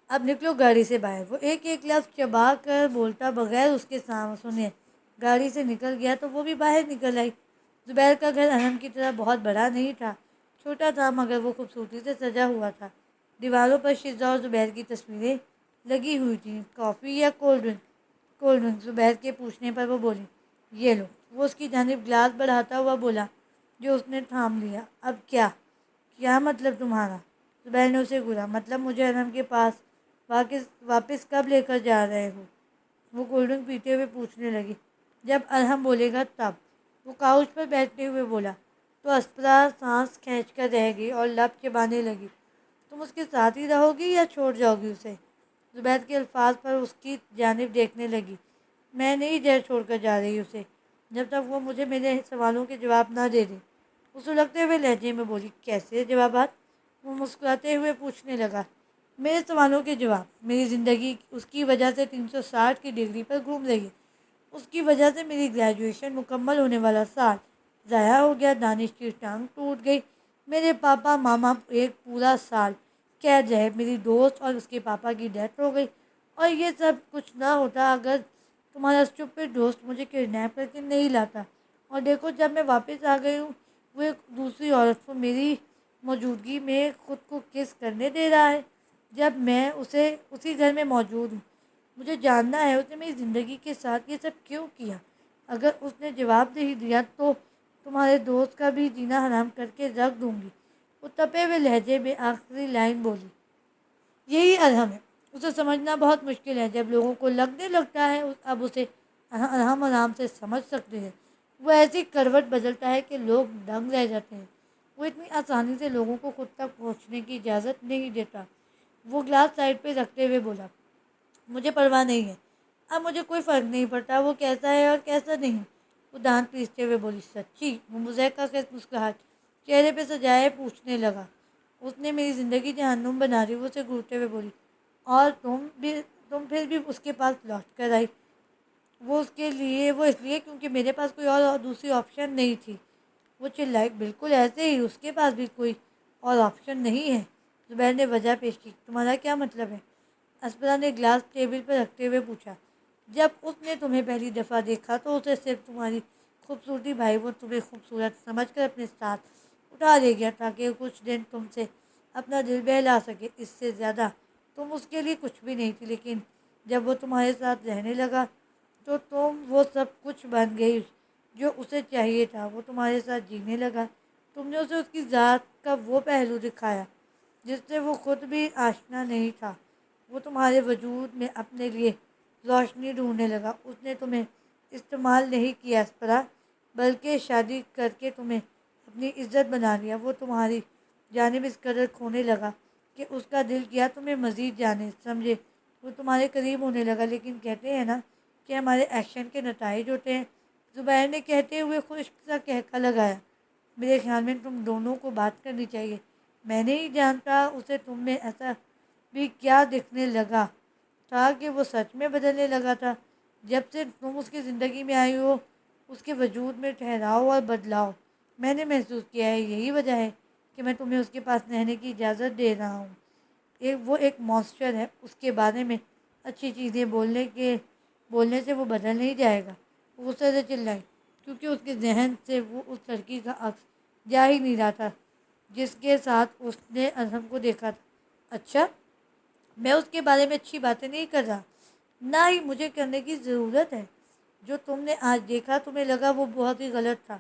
اب نکلو گاڑی سے باہر۔ وہ ایک ایک لفظ چبا کر بولتا بغیر اس کے سنے گاڑی سے نکل گیا تو وہ بھی باہر نکل آئی۔ زبیر کا گھر ارحم کی طرح بہت بڑا نہیں تھا، چھوٹا تھا مگر وہ خوبصورتی سے سجا ہوا تھا۔ دیواروں پر شیزہ اور زبیر کی تصویریں لگی ہوئی تھیں۔ کافی یا کولڈ ڈرنک؟ کولڈ ڈرنک، زبیر کے پوچھنے پر وہ بولی۔ یہ لو۔ وہ اس کی جانب گلاس بڑھاتا ہوا بولا، جو اس نے تھام لیا۔ اب کیا؟ کیا مطلب تمہارا؟ زبیر نے اسے گھورا۔ مطلب مجھے ارحم کے پاس واپس کب لے کر جا رہے ہو؟ وہ کولڈ ڈرنک پیتے ہوئے پوچھنے لگی۔ جب ارحم بولے گا تب۔ وہ کاؤچ پر بیٹھتے ہوئے بولا۔ تو اسپرا سانس کھینچ کر رہ گئی اور لب چبانے لگی۔ تم اس کے ساتھ ہی رہو گی یا چھوڑ جاؤ گی اسے؟ زبیر کے الفاظ پر اس کی جانب دیکھنے لگی۔ میں نہیں چھوڑ کر جا رہی اسے، جب تک وہ مجھے میرے سوالوں کے جواب نہ دے دے۔ وہ سلگتے ہوئے لہجے میں بولی۔ کیسے جوابات؟ وہ مسکراتے ہوئے پوچھنے لگا۔ میرے سوالوں کے جواب؟ میری زندگی اس کی وجہ سے 360 کی ڈگری پر گھوم رہی ہے۔ اس کی وجہ سے میری گریجویشن مکمل ہونے والا سال ضائع ہو گیا، دانش کی ٹانگ ٹوٹ گئی، میرے پاپا ماما ایک پورا سال قید رہے، میری دوست اور اس کے پاپا کی ڈیتھ ہو گئی، اور یہ سب کچھ نہ ہوتا اگر تمہارا اسٹوپڈ دوست مجھے کڈنیپ کر کے نہیں لاتا۔ اور دیکھو جب میں واپس آ گئی ہوں، وہ ایک دوسری عورت کو میری موجودگی میں خود کو کس کرنے دے رہا ہے، جب میں اسی گھر میں موجود ہوں۔ مجھے جاننا ہے اس نے میری زندگی کے ساتھ یہ سب کیوں کیا۔ اگر اس نے جواب نہیں دیا تو تمہارے دوست کا بھی جینا حرام کر کے رکھ دوں گی۔ وہ تپے ہوئے لہجے میں آخری لائن بولی۔ یہی ارحم ہے، اسے سمجھنا بہت مشکل ہے۔ جب لوگوں کو لگنے لگتا ہے اب اسے ارحم آرام سے سمجھ سکتے ہیں، وہ ایسی کروٹ بدلتا ہے کہ لوگ دنگ رہ جاتے ہیں۔ وہ اتنی آسانی سے لوگوں کو خود تک پہنچنے کی اجازت نہیں دیتا۔ وہ گلاس سائڈ پہ رکھتے ہوئے بولا۔ مجھے پرواہ نہیں ہے، اب مجھے کوئی فرق نہیں پڑتا وہ کیسا ہے اور کیسا نہیں۔ وہ دانت پیستے ہوئے بولی۔ سچی؟ وہ مضحکہ خیز مسکراہٹ چہرے پہ سجائے پوچھنے لگا۔ اس نے میری زندگی جہنم بنا دی، وہ اسے گھورتے ہوئے بولی۔ اور تم پھر بھی اس کے پاس لوٹ کر آئی؟ وہ اس لیے کیونکہ میرے پاس کوئی اور دوسری آپشن نہیں تھی۔ وہ چلائی۔ بالکل ایسے ہی اس کے پاس بھی کوئی اور آپشن نہیں ہے۔ زبیر نے وجہ پیش کی۔ تمہارا کیا مطلب ہے؟ اسپرا نے گلاس ٹیبل پر رکھتے ہوئے پوچھا۔ جب اس نے تمہیں پہلی دفعہ دیکھا تو اسے صرف تمہاری خوبصورتی بھائی، وہ تمہیں خوبصورت سمجھ کر اپنے ساتھ اٹھا لے گیا تاکہ کچھ دن تم سے اپنا دل بہلا سکے، اس سے زیادہ تم اس کے لیے کچھ بھی نہیں تھی۔ لیکن جب وہ تمہارے ساتھ رہنے لگا تو تم وہ سب کچھ بن گئی جو اسے چاہیے تھا۔ وہ تمہارے ساتھ جینے لگا، تم نے اسے اس کی ذات کا وہ پہلو دکھایا جس سے وہ خود بھی آشنا نہیں تھا۔ وہ تمہارے وجود میں اپنے لیے روشنی ڈھونڈنے لگا۔ اس نے تمہیں استعمال نہیں کیا اسپرا، بلکہ شادی کر کے تمہیں اپنی عزت بنا لیا۔ وہ تمہاری جانب اس قدر کھونے لگا کہ اس کا دل کیا تمہیں مزید جانے، سمجھے۔ وہ تمہارے قریب ہونے لگا، لیکن کہتے ہیں نا کہ ہمارے ایکشن کے نتائج ہوتے ہیں۔ زبیر نے کہتے ہوئے خشک سا قہقہ لگایا۔ میرے خیال میں تم دونوں کو بات کرنی چاہیے۔ میں نہیں جانتا اسے تم میں ایسا بھی کیا دکھنے لگا تھا کہ وہ سچ میں بدلنے لگا تھا۔ جب سے تم اس کی زندگی میں آئی ہو، اس کے وجود میں ٹھہراؤ اور بدلاؤ میں نے محسوس کیا ہے۔ یہی وجہ ہے کہ میں تمہیں اس کے پاس رہنے کی اجازت دے رہا ہوں۔ وہ ایک مانسٹر ہے، اس کے بارے میں اچھی چیزیں بولنے سے وہ بدل نہیں جائے گا۔ وہ غصے سے چلائی، کیونکہ اس کے ذہن سے وہ اس لڑکی کا عکس جا ہی نہیں رہا تھا جس کے ساتھ اس نے ارحم کو دیکھا تھا۔ اچھا، میں اس کے بارے میں اچھی باتیں نہیں کر رہا، نہ ہی مجھے کرنے کی ضرورت ہے۔ جو تم نے آج دیکھا تمہیں لگا وہ بہت ہی غلط تھا،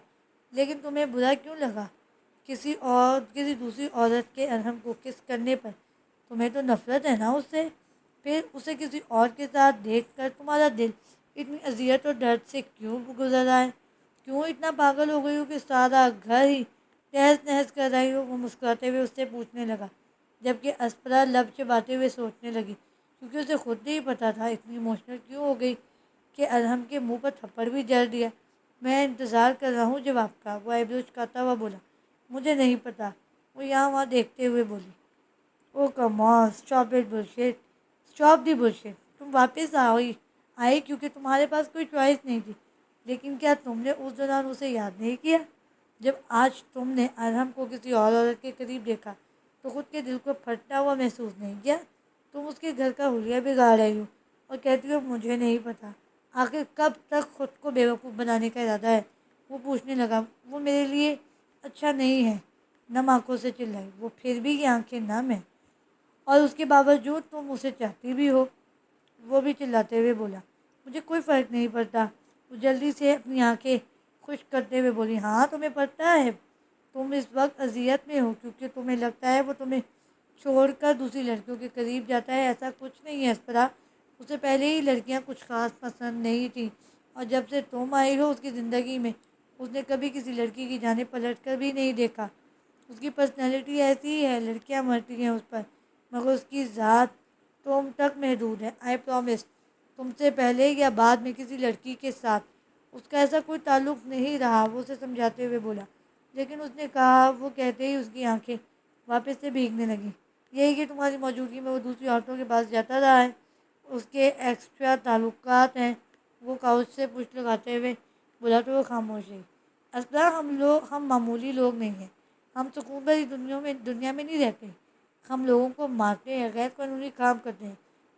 لیکن تمہیں برا کیوں لگا؟ کسی دوسری عورت کے ارحم کو کس کرنے پر تمہیں تو نفرت ہے نا اس سے؟ پھر اسے کسی اور کے ساتھ دیکھ کر تمہارا دل اتنی اذیت اور درد سے کیوں گزر رہا ہے؟ کیوں اتنا پاگل ہو گئی ہو کہ سارا گھر ہی تہس نہس کر رہی ہو؟ وہ مسکراتے ہوئے اس سے پوچھنے لگا، جبکہ اسپرا لب چباتے ہوئے سوچنے لگی، کیونکہ اسے خود نہیں پتا تھا اتنی ایموشنل کیوں ہو گئی کہ ارحم کے منہ پر تھپڑ بھی جڑ دیا۔ میں انتظار کر رہا ہوں جواب کا، وہ آئی برو چکاتا ہوا بولا۔ مجھے نہیں پتا، وہ یہاں وہاں دیکھتے ہوئے بولی۔ Oh come on, stop it bullshit, stop the bullshit. تم واپس آئی کیونکہ تمہارے پاس کوئی چوائس نہیں تھی، لیکن کیا تم نے اس دوران اسے یاد نہیں کیا؟ جب آج تم نے ارحم کو کسی اور عورت کے قریب دیکھا تو خود کے دل کو پھٹتا ہوا محسوس نہیں کیا؟ تم اس کے گھر کا حلیہ بگاڑ رہی ہو اور کہتی ہو مجھے نہیں پتا۔ آخر کب تک خود کو بیوقوف بنانے کا ارادہ ہے؟ وہ پوچھنے لگا۔ وہ میرے لیے اچھا نہیں ہے، نم آنکھوں سے چلائی وہ۔ پھر بھی یہ آنکھیں نم ہیں اور اس کے باوجود تم اسے چاہتی بھی ہو، وہ بھی چلاتے ہوئے بولا۔ مجھے کوئی فرق نہیں پڑتا، وہ جلدی سے اپنی آنکھیں خشک کرتے ہوئے بولی۔ ہاں تمہیں پڑتا ہے، تم اس وقت اذیت میں ہو کیونکہ تمہیں لگتا ہے وہ تمہیں چھوڑ کر دوسری لڑکیوں کے قریب جاتا ہے۔ ایسا کچھ نہیں ہے اسپرا، اسے پہلے ہی لڑکیاں کچھ خاص پسند نہیں تھیں اور جب سے تم آئی ہو اس کی زندگی میں اس نے کبھی کسی لڑکی کی جانب پلٹ کر بھی نہیں دیکھا۔ اس کی پرسنالٹی ایسی ہی ہے، لڑکیاں مرتی ہیں اس پر مگر اس کی ذات تم تک محدود ہے۔ آئی پرومس تم سے پہلے یا بعد میں کسی لڑکی کے ساتھ اس کا ایسا کوئی تعلق نہیں رہا، وہ اسے سمجھاتے ہوئے بولا۔ لیکن اس نے کہا، وہ کہتے ہی اس کی آنکھیں واپس سے بھیگنے لگیں۔ یہی کہ تمہاری موجودگی میں وہ دوسری عورتوں کے پاس جاتا رہا ہے، اس کے ایکسٹرا تعلقات ہیں؟ وہ کاؤچ سے پشت لگاتے ہوئے بولا تو وہ خاموش رہی۔ اصلا ہم معمولی لوگ نہیں ہیں، ہم سکون بھری دنیا میں نہیں رہتے، ہم لوگوں کو مارتے ہیں، غیر قانونی کام کرتے ہیں،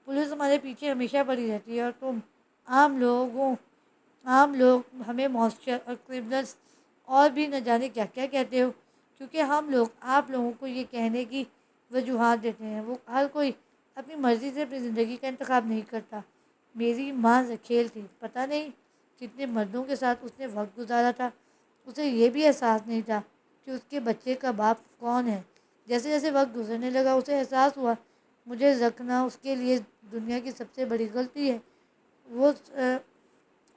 پولیس ہمارے پیچھے ہمیشہ پڑی رہتی ہے اور تم عام لوگ ہمیں ماسٹر اور کرمنلز اور بھی نہ جانے کیا کیا کہتے ہو، کیونکہ ہم لوگ آپ لوگوں کو یہ کہنے کی وجوہات دیتے ہیں۔ وہ ہر کوئی اپنی مرضی سے اپنی زندگی کا انتخاب نہیں کرتا۔ میری ماں ذکیل تھی، پتہ نہیں کتنے مردوں کے ساتھ اس نے وقت گزارا تھا، اسے یہ بھی احساس نہیں تھا کہ اس کے بچے کا باپ کون ہے۔ جیسے جیسے وقت گزرنے لگا اسے احساس ہوا مجھے رکھنا اس کے لیے دنیا کی سب سے بڑی غلطی ہے۔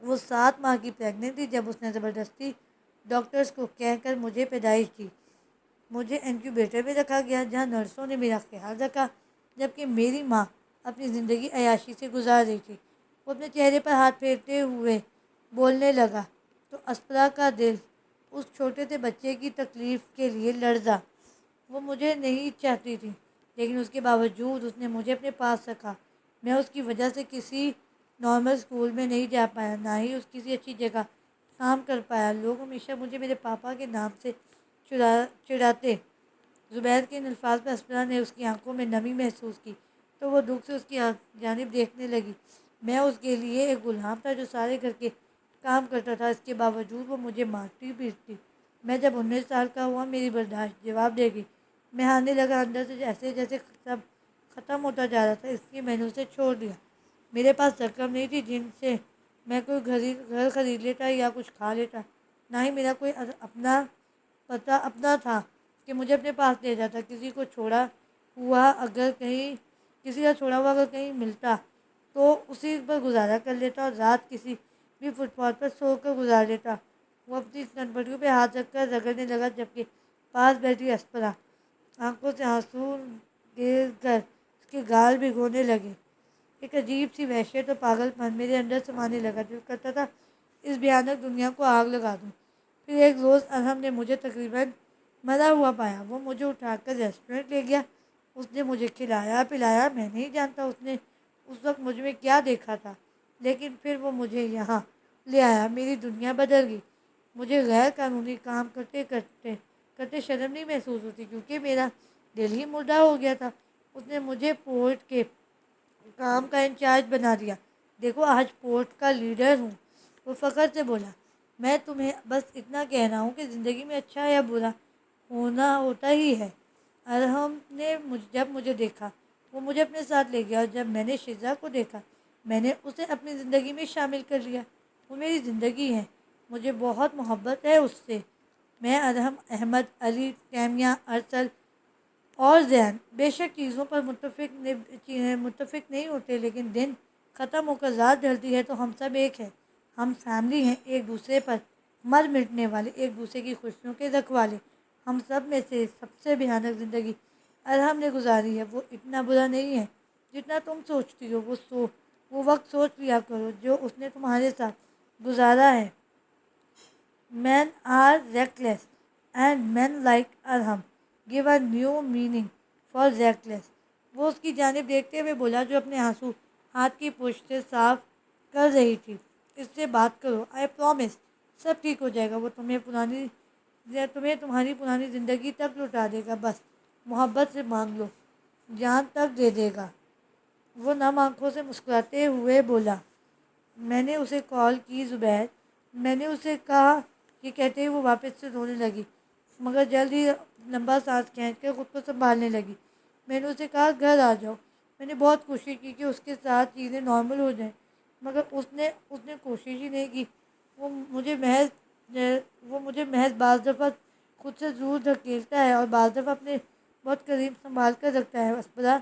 وہ 7 ماہ کی پریگننٹ تھی جب اس نے زبردستی ڈاکٹرز کو کہہ کر مجھے پیدائش دی۔ مجھے انکیوبیٹر میں رکھا گیا جہاں نرسوں نے میرا خیال رکھا جبکہ میری ماں اپنی زندگی عیاشی سے گزار رہی تھی۔ وہ اپنے چہرے پر ہاتھ پھیرتے ہوئے بولنے لگا تو اسپرا کا دل اس چھوٹے سے بچے کی تکلیف کے لیے لرزا۔ وہ مجھے نہیں چاہتی تھی لیکن اس کے باوجود اس نے مجھے اپنے پاس رکھا۔ میں اس کی وجہ سے کسی نارمل اسکول میں نہیں جا پایا، نہ ہی اس کسی اچھی جگہ کام کر پایا۔ لوگ ہمیشہ مجھے میرے پاپا کے نام سے چڑھاتے۔ زبیر کے ان الفاظ پر اسپرا نے اس کی آنکھوں میں نمی محسوس کی تو وہ دکھ سے اس کی جانب دیکھنے لگی۔ میں اس کے لیے ایک غلام تھا جو سارے گھر کے کام کرتا تھا، اس کے باوجود وہ مجھے مارتی پیٹتی۔ میں جب 19 سال کا ہوا میری برداشت جواب دے گئی۔ میں ہارنے لگا اندر سے، جیسے جیسے سب ختم ہوتا جا رہا تھا، اس لیے میں نے اسے چھوڑ دیا۔ میرے پاس رقم نہیں تھی جن سے میں کوئی گھر خرید لیتا یا کچھ کھا لیتا، نہ ہی میرا کوئی اپنا تھا کہ مجھے اپنے پاس لے جاتا۔ کسی کا چھوڑا ہوا اگر کہیں ملتا تو اسی پر گزارا کر لیتا اور رات کسی بھی فٹ پاتھ پر سو کر گزار لیتا۔ وہ اپنی کنپٹیوں پہ ہاتھ رکھ کر رگڑنے لگا جبکہ پاس بیٹھی اسپرا آنکھوں سے آنسو گر کر اس کے گال بھگونے لگے۔ ایک عجیب سی وحشت اور پاگل پن میرے اندر سمانے لگا، دل کرتا تھا اس بھیانک دنیا کو آگ لگا دوں۔ پھر ایک روز ارحم نے مجھے تقریباً مرا ہوا پایا۔ وہ مجھے اٹھا کر ریسٹورنٹ لے گیا، اس نے مجھے کھلایا پلایا۔ میں نہیں جانتا اس نے اس وقت مجھ میں کیا دیکھا تھا لیکن پھر وہ مجھے یہاں لے آیا۔ میری دنیا بدل گئی۔ مجھے غیر قانونی کام کرتے شرم نہیں محسوس ہوتی کیونکہ میرا دل ہی مردہ ہو گیا تھا۔ اس نے مجھے پورٹ کے کام کا انچارج بنا دیا۔ دیکھو آج پورٹ کا لیڈر ہوں، وہ فخر سے بولا۔ میں تمہیں بس اتنا کہہ رہا ہوں کہ زندگی میں اچھا یا برا ہوتا ہی ہے۔ ارحم نے جب مجھے دیکھا وہ مجھے اپنے ساتھ لے گیا اور جب میں نے شیزا کو دیکھا میں نے اسے اپنی زندگی میں شامل کر لیا۔ وہ میری زندگی ہے، مجھے بہت محبت ہے اس سے۔ میں ارحم، احمد، علی، کیمیا، ارسل اور زین بے شک چیزوں پر متفق نہیں ہوتے لیکن دن ختم ہو کر رات ڈھلتی ہے تو ہم سب ایک ہیں۔ ہم فیملی ہیں، ایک دوسرے پر مر مٹنے والے، ایک دوسرے کی خوشیوں کے رکھوالے۔ ہم سب میں سے سب سے بھیانک زندگی ارحم نے گزاری ہے۔ وہ اتنا برا نہیں ہے جتنا تم سوچتی ہو۔ وہ وقت سوچ لیا کرو جو اس نے تمہارے ساتھ گزارا ہے۔ Men are reckless and men like Arham give a new meaning for reckless۔ وہ اس کی جانب دیکھتے ہوئے بولا جو اپنے آنسو ہاتھ کی پشت سے صاف کر رہی تھی۔ اس سے بات کرو، آئی پرومس سب ٹھیک ہو جائے گا۔ وہ تمہیں تمہاری پرانی زندگی تک لوٹا دے گا، بس محبت سے مانگ لو، جان تک دے دے گا۔ وہ نم آنکھوں سے مسکراتے ہوئے بولا۔ میں نے اسے کال کی زبیر، میں نے اسے کہا، یہ کہتے ہی وہ واپس سے رونے لگی، مگر جلد ہی لمبا سانس کھینچ کر خود کو سنبھالنے لگی۔ میں نے اسے کہا گھر آ جاؤ۔ میں نے بہت کوشش کی کہ اس کے ساتھ چیزیں نارمل ہو جائیں، مگر اس نے کوشش ہی نہیں کی۔ وہ مجھے محض بعض دفعہ خود سے دور دھکیلتا ہے اور بعض دفعہ اپنے بہت قریب سنبھال کر رکھتا ہے۔ اسپرا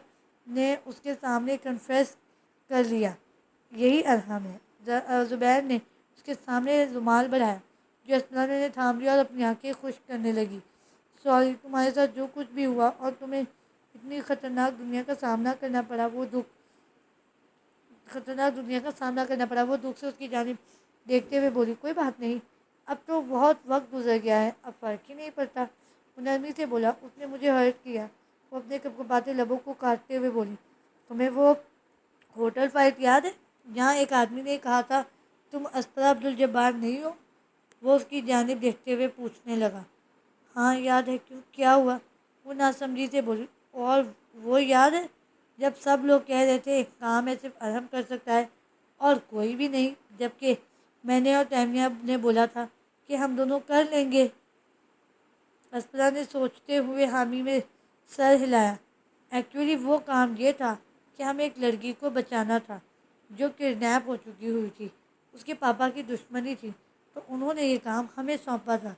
نے اس کے سامنے کنفیس کر لیا، یہی ارحم ہے۔ زبیر نے اس کے سامنے رومال بڑھایا جو اسپرا نے تھام لیا اور اپنی آنکھیں خشک کرنے لگی۔ سوری، تمہارے ساتھ جو کچھ بھی ہوا اور تمہیں اتنی خطرناک دنیا کا سامنا کرنا پڑا، وہ دکھ سے اس کی جانب دیکھتے ہوئے بولی۔ کوئی بات نہیں، اب تو بہت وقت گزر گیا ہے، اب فرق ہی نہیں پڑتا، وہ نرمی سے بولا۔ اس نے مجھے ہرٹ کیا، وہ اپنے کپکپاتے لبوں کو کاٹتے ہوئے بولی۔ تمہیں وہ ہوٹل فائٹ یاد ہے جہاں ایک آدمی نے کہا تھا تم اسپرا عبدالجبار نہیں ہو؟ وہ اس کی جانب دیکھتے ہوئے پوچھنے لگا۔ ہاں یاد ہے، کیوں، کیا ہوا؟ وہ ناسمجھی سے بولی۔ اور وہ یاد ہے جب سب لوگ کہہ رہے تھے ایک کام ہے صرف ارحم کر سکتا ہے اور کوئی بھی نہیں، جبکہ میں نے اور تیمیہ نے بولا تھا کہ ہم دونوں کر لیں گے؟ اسپرا نے سوچتے ہوئے حامی میں سر ہلایا۔ ایکچولی وہ کام یہ تھا کہ ہمیں ایک لڑکی کو بچانا تھا جو کڈنیپ ہو چکی ہوئی تھی، اس کے پاپا کی دشمنی تھی، تو انہوں نے یہ کام ہمیں سونپا تھا۔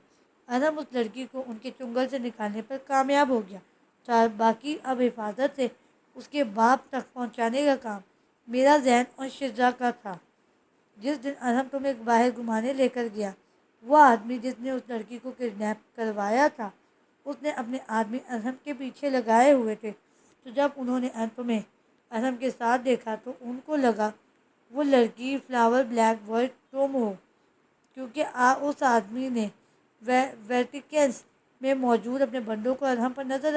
ارحم اس لڑکی کو ان کے چنگل سے نکالنے پر کامیاب ہو گیا، باقی اب حفاظت سے اس کے باپ تک پہنچانے کا کام میرا، زین اور شزا کا تھا۔ جس دن ارحم تمہیں باہر گھمانے لے کر گیا، وہ آدمی جس نے اس لڑکی کو کڈنیپ کروایا تھا، اس نے اپنے آدمی ارحم کے پیچھے لگائے ہوئے تھے، تو جب انہوں نے تمہیں ارحم کے ساتھ دیکھا تو ان کو لگا وہ لڑکی فلاور بلیک ورلڈ تم ہو، کیونکہ اس آدمی نے ویٹیکنس میں موجود اپنے بندوں کو ارحم پر نظر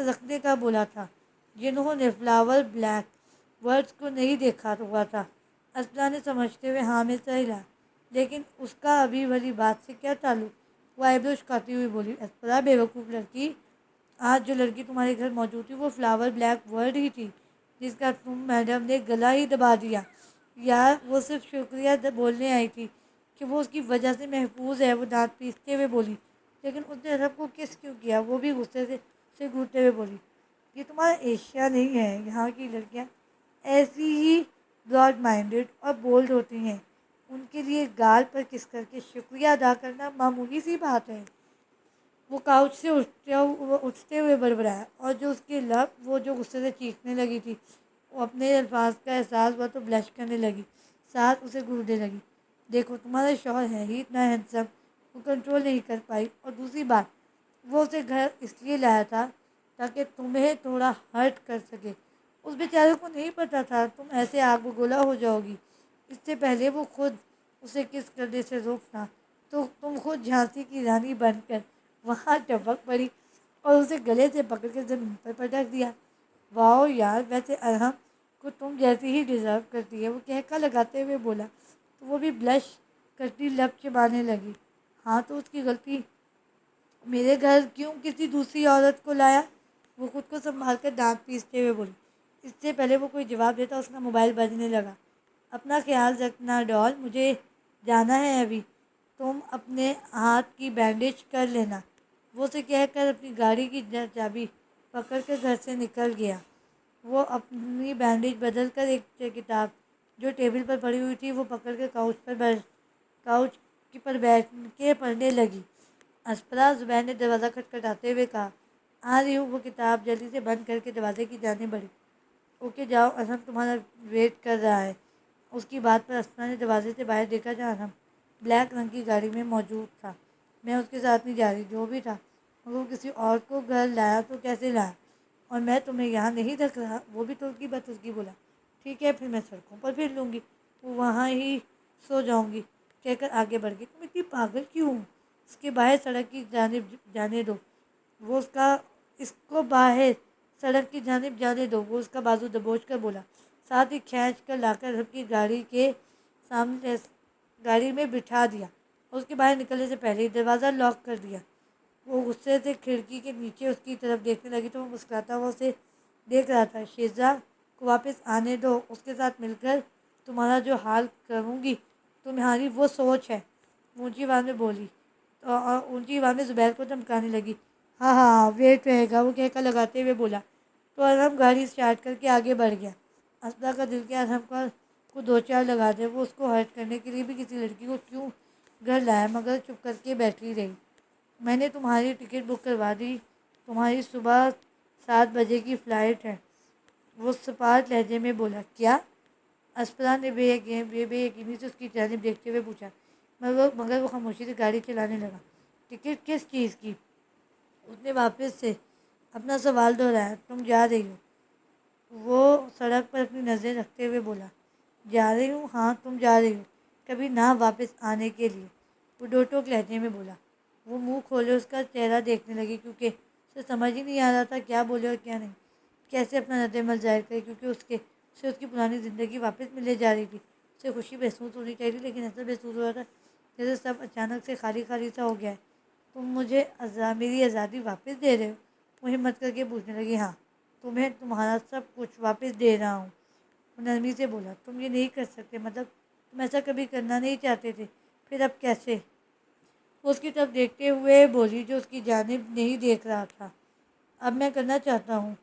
رکھنے کا بولا تھا، جنہوں نے فلاور بلیک ورڈز کو نہیں دیکھا ہوا تھا۔ اسپرا نے سمجھتے ہوئے ہاں میں سر ہلایا۔ لیکن اس کا ابھی والی بات سے کیا تعلق؟ وہ آئیبرو جھکاتی ہوئی بولی۔ اسپرا، بے وقوف لڑکی، آج جو لڑکی تمہارے گھر موجود تھی وہ فلاور بلیک ورڈ ہی تھی جس کا تم میڈم نے گلا ہی دبا دیا۔ یار وہ صرف شکریہ بولنے آئی تھی کہ وہ اس کی وجہ سے محفوظ ہے، وہ دانت پیستے ہوئے بولی۔ لیکن اس نے ارحم کو کس کیوں کیا؟ وہ بھی غصے سے گھوٹتے ہوئے بولی۔ یہ تمہارا ایشیا نہیں ہے، یہاں کی لڑکیاں ایسی ہی براڈ مائنڈڈ اور بولڈ ہوتی ہیں، ان کے لیے گال پر کس کر کے شکریہ ادا کرنا معمولی سی بات ہے۔ وہ کاؤچ سے اٹھتے ہوئے بڑبڑایا، اور جو اس کے لب، وہ جو غصے سے چیخنے لگی تھی، وہ اپنے الفاظ کا احساس ہوا تو بلش کرنے لگی، ساتھ اسے گھورنے لگی۔ دیکھو تمہارا شوہر ہے ہی اتنا ہینڈسم، وہ کنٹرول نہیں کر پائی، اور دوسری بات، وہ اسے گھر اس لیے لایا تھا تاکہ تمہیں تھوڑا ہرٹ کر سکے۔ اس بیچارے کو نہیں پتا تھا تم ایسے آگ بگولا ہو جاؤ گی۔ اس سے پہلے وہ خود اسے کس کرنے سے روکنا، تو تم خود جھانسی کی رانی بن کر وہاں ٹپک پڑی اور اسے گلے سے پکڑ کے زمین پر پٹک دیا۔ واؤ یار، ویسے ارحم کو تم جیسی ہی ڈیزرو کرتی ہے، وہ کہکا لگاتے ہوئے بولا، تو وہ بھی بلش کرتی لب چبانے لگی۔ ہاں تو اس کی غلطی، میرے گھر کیوں کسی دوسری عورت کو لایا؟ وہ خود کو سنبھال کر دانت پیستے ہوئے بولی۔ اس سے پہلے وہ کوئی جواب دیتا اس کا موبائل بجنے لگا۔ اپنا خیال رکھنا ڈال، مجھے جانا ہے ابھی، تم اپنے ہاتھ کی بینڈیج کر لینا، وہ اسے کہہ کر اپنی گاڑی کی چابی پکڑ کر گھر سے نکل گیا۔ وہ اپنی بینڈیج بدل کر ایک کتاب جو ٹیبل پر پڑی ہوئی تھی وہ پکڑ کر کاؤچ پر بیٹھ کے پڑھنے لگی۔ اسپرا، زبیر نے دروازہ کھٹکھٹاتے ہوئے کہا۔ آ رہی ہوں۔ وہ کتاب جلدی سے بند کر کے دروازے کی جانب بڑھی۔ اوکے جاؤ، ارحم تمہارا ویٹ کر رہا ہے۔ اس کی بات پر اسپرا نے دروازے سے باہر دیکھا جہاں ارحم بلیک رنگ کی گاڑی میں موجود تھا۔ میں اس کے ساتھ نہیں جا رہی، جو بھی تھا، مگر وہ کسی اور کو گھر لایا تو کیسے لایا؟ اور میں تمہیں یہاں نہیں رکھ رہا، وہ بھی ترکی بترکی بولا۔ ٹھیک ہے، پھر میں سڑکوں پر پھر لوں گی، وہاں ہی سو جاؤں گی، کہہ کر آگے بڑھ گئی۔ تم اتنی پاگل کیوں ہو؟ اس کے باہر سڑک کی جانب جانے دو، اس کو باہر سڑک کی جانب جانے دو، وہ اس کا بازو دبوچ کر بولا، ساتھ ہی کھینچ کر لا کر ارحم کی گاڑی کے سامنے گاڑی میں بٹھا دیا اور اس کے باہر نکلنے سے پہلے ہی دروازہ لاک کر دیا۔ وہ غصے سے کھڑکی کے نیچے اس کی طرف دیکھنے لگی تو وہ مسکراتا ہوا اسے دیکھ رہا تھا۔ شیزا، کو واپس آنے دو، اس کے ساتھ مل کر تمہارا جو حال کروں گی تمہاری وہ سوچ ہے، اونچی آواز میں بولی اور اونچی آواز میں زبیر کو دھمکانے لگی۔ ہاں ہاں ویٹ رہے گا، وہ کہہ لگاتے ہوئے بولا۔ تو ارحم گاڑی اسٹارٹ کر کے آگے بڑھ گیا۔ اسبرا کا دل کیا ارحم کو دو چار لگا دے، وہ اس کو ہرٹ کرنے کے لیے بھی کسی لڑکی کو کیوں گھر لایا، مگر چپ کر کے بیٹھی رہی۔ میں نے تمہاری ٹکٹ بک کروا دی، تمہاری صبح 7 بجے کی فلائٹ ہے، وہ سپاٹ لہجے میں بولا۔ کیا؟ اسپرا نے بے یقینی سے اس کی جانب دیکھتے ہوئے پوچھا، مگر وہ خاموشی سے گاڑی چلانے لگا۔ ٹکٹ کس چیز کی؟ اس نے واپس سے اپنا سوال دہرایا۔ تم جا رہی ہو؟ وہ سڑک پر اپنی نظریں رکھتے ہوئے بولا۔ جا رہی ہوں؟ ہاں تم جا رہی ہو، کبھی نہ واپس آنے کے لیے، وہ ڈو ٹوک لہجے میں بولا۔ وہ منہ کھولے اس کا چہرہ دیکھنے لگی، کیونکہ اسے سمجھ ہی نہیں آ رہا تھا کیا بولے اور کیا نہیں، کیسے اپنا رد عمل ظاہر کرے، کیونکہ اسے اس کی پرانی زندگی واپس ملے جا رہی تھی۔ اسے خوشی محسوس ہونی چاہیے، لیکن ایسا محسوس ہو رہا تھا جیسے سب اچانک سے خالی خالی سا ہو گیا ہے۔ تم مجھے میری آزادی واپس دے رہے ہو؟ وہ ہمت کر کے پوچھنے لگی۔ ہاں، تمہیں تمہارا سب کچھ واپس دے رہا ہوں، وہ نرمی سے بولا۔ تم یہ نہیں کر سکتے، مطلب تم ایسا کبھی کرنا نہیں چاہتے تھے، پھر اب کیسے؟ وہ اس کی طرف دیکھتے ہوئے بولی، جو اس کی جانب نہیں دیکھ رہا تھا۔ اب میں کرنا چاہتا ہوں،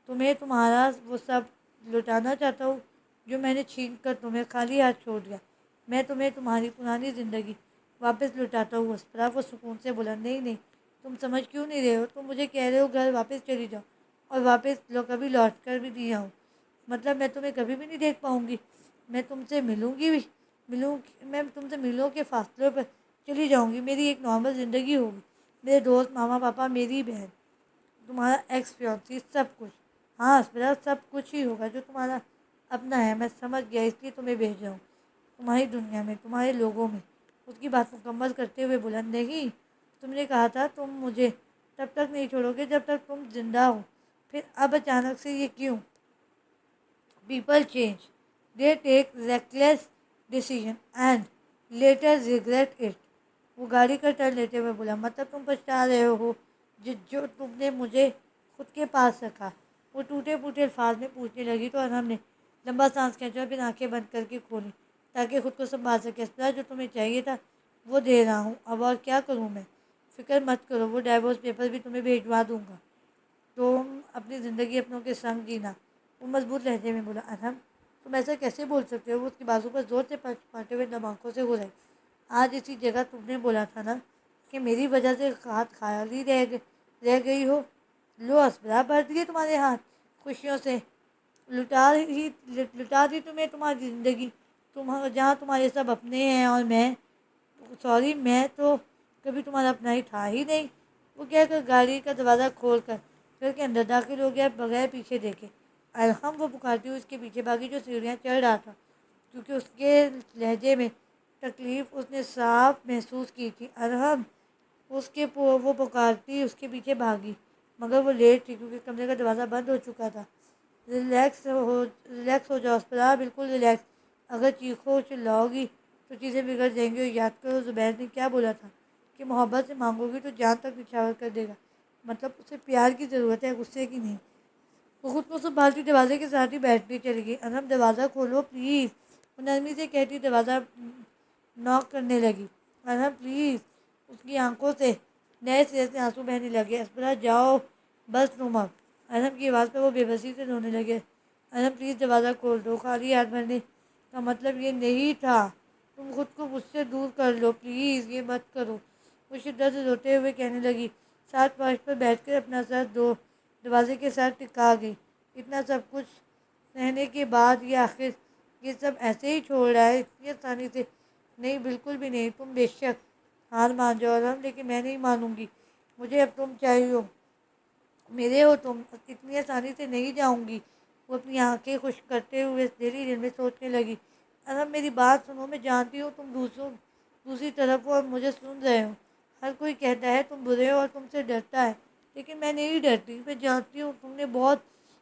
تمہیں تمہارا وہ سب لوٹانا چاہتا ہوں جو میں نے چھین کر تمہیں خالی ہاتھ چھوڑ دیا۔ میں تمہیں تمہاری پرانی زندگی واپس لوٹاتا ہوں۔ اسپرا وہ سکون سے بولا۔ نہیں نہیں، تم سمجھ کیوں نہیں رہے ہو؟ تم مجھے کہہ رہے ہو گھر واپس چلی جاؤ، اور واپس کبھی لوٹ کر بھی نہیں آؤں، مطلب میں تمہیں کبھی بھی نہیں دیکھ پاؤں گی، میں تم سے میں تم سے ملوں کے فاصلے پر چلی جاؤں گی، میری ایک نارمل زندگی ہوگی، میرے دوست، ماما پاپا، میری بہن، تمہارا ایکس فیونسی، سب کچھ۔ ہاں اسپرا، سب کچھ ہی ہوگا جو تمہارا اپنا ہے، میں سمجھ گیا، اس لیے تمہیں بھیج رہا ہوں، تمہاری دنیا میں، تمہارے لوگوں میں۔ اس کی بات مکمل کرتے ہوئے بولا۔ نہیں، تم نے کہا تھا تم مجھے تب تک نہیں چھوڑو گے جب تک تم زندہ ہو، پھر اب اچانک سے یہ کیوں؟ People change, they take reckless decision and later regret it, وہ گاڑی کا ٹرن لیتے ہوئے بولا۔ مطلب تم پچھتا رہے ہو جو تم نے مجھے خود کے پاس رکھا، وہ ٹوٹے پھوٹے الفاظ میں پوچھنے لگی، تو ارحم نے لمبا سانس کھینچا، پھر آنکھیں بند کر کے کھولی تاکہ خود کو سنبھال سکے۔ اسپرا، جو تمہیں چاہیے تھا وہ دے رہا ہوں، اب اور کیا کروں میں؟ فکر مت کرو، وہ ڈائیورس پیپر بھی تمہیں بھیجوا دوں گا، تم اپنی زندگی اپنوں کے سنگ جینا، وہ مضبوط لہجے میں بولا۔ ارحم، تم ایسا کیسے بول سکتے ہو؟ وہ اس کی بازو پر زور سے پاٹے ہوئے نم آنکھوں سے گزری۔ آج اسی جگہ تم نے بولا تھا نا کہ میری وجہ سے ہاتھ خالی رہ گئی ہو۔ لو اسپرا، بھر دیے تمہارے ہاتھ خوشیوں سے، لٹا دی تمہیں تمہاری زندگی، جہاں تمہارے سب اپنے ہیں، اور میں تو کبھی تمہارا اپنا ہی تھا ہی نہیں، وہ کہہ کر گاڑی کا دروازہ کھول کر گھر کے اندر داخل ہو گیا بغیر پیچھے دیکھے۔ ارحم، وہ پکارتی ہوئی اس کے پیچھے بھاگی جو سیڑھیاں چڑھ رہا تھا، کیونکہ اس کے لہجے میں تکلیف اس نے صاف محسوس کی تھی۔ ارحم، وہ پکارتی اس کے پیچھے بھاگی، مگر وہ لیٹ تھی کیونکہ کمرے کا دروازہ بند ہو چکا تھا۔ ریلیکس ہو جاؤ اسپرا، بالکل ریلیکس، اگر چیخو چلاؤ گی تو چیزیں بگڑ جائیں گی، اور یاد کرو زبیر نے کیا بولا تھا کہ محبت سے مانگو گی تو جان تک نچھاور کر دے گا، مطلب اسے پیار کی ضرورت ہے، غصے کی نہیں۔ وہ خود کو سنبھالتی دروازے کے ساتھ ہی بیٹھنے چلی گئی۔ ارحم، دروازہ کھولو پلیز، وہ نرمی سے کہتی دروازہ ناک کرنے لگی۔ ارحم پلیز، اس کی آنکھوں سے نئے سرے سے آنسو بہنے لگے۔ اسپرا جاؤ بس تم اب، ارحم کی آواز پر وہ بے بسی سے رونے لگے۔ ارحم پلیز دروازہ کھول دو، خالی ہاتھ بھرنے کا مطلب یہ نہیں تھا، تم خود کو مجھ سے دور کر لو، پلیز یہ مت کرو، وہ شدت سے روتے ہوئے کہنے لگی، ساتھ فرش پر بیٹھ کر اپنا سر دروازے کے ساتھ ٹکا گئی۔ اتنا سب کچھ سہنے کے بعد یہ آخر یہ سب ایسے ہی چھوڑ رہا ہے، اتنی آسانی سے نہیں، بالکل بھی نہیں، تم بے شک ہار مان جاؤ ارحم، لیکن میں نہیں مانوں گی، مجھے اب تم چاہیے ہو، میرے ہو تم، اتنی آسانی سے نہیں جاؤں گی، وہ اپنی آنکھیں خشک کرتے ہوئے دل ہی دل میں سوچنے لگی۔ ارحم میری بات سنو، میں جانتی ہوں تم دوسری طرف ہو اور مجھے سن رہے ہو، ہر کوئی کہتا ہے تم برے ہو اور تم سے ڈرتا ہے، لیکن میں نہیں ڈرتی، میں جانتی ہوں تم نے بہت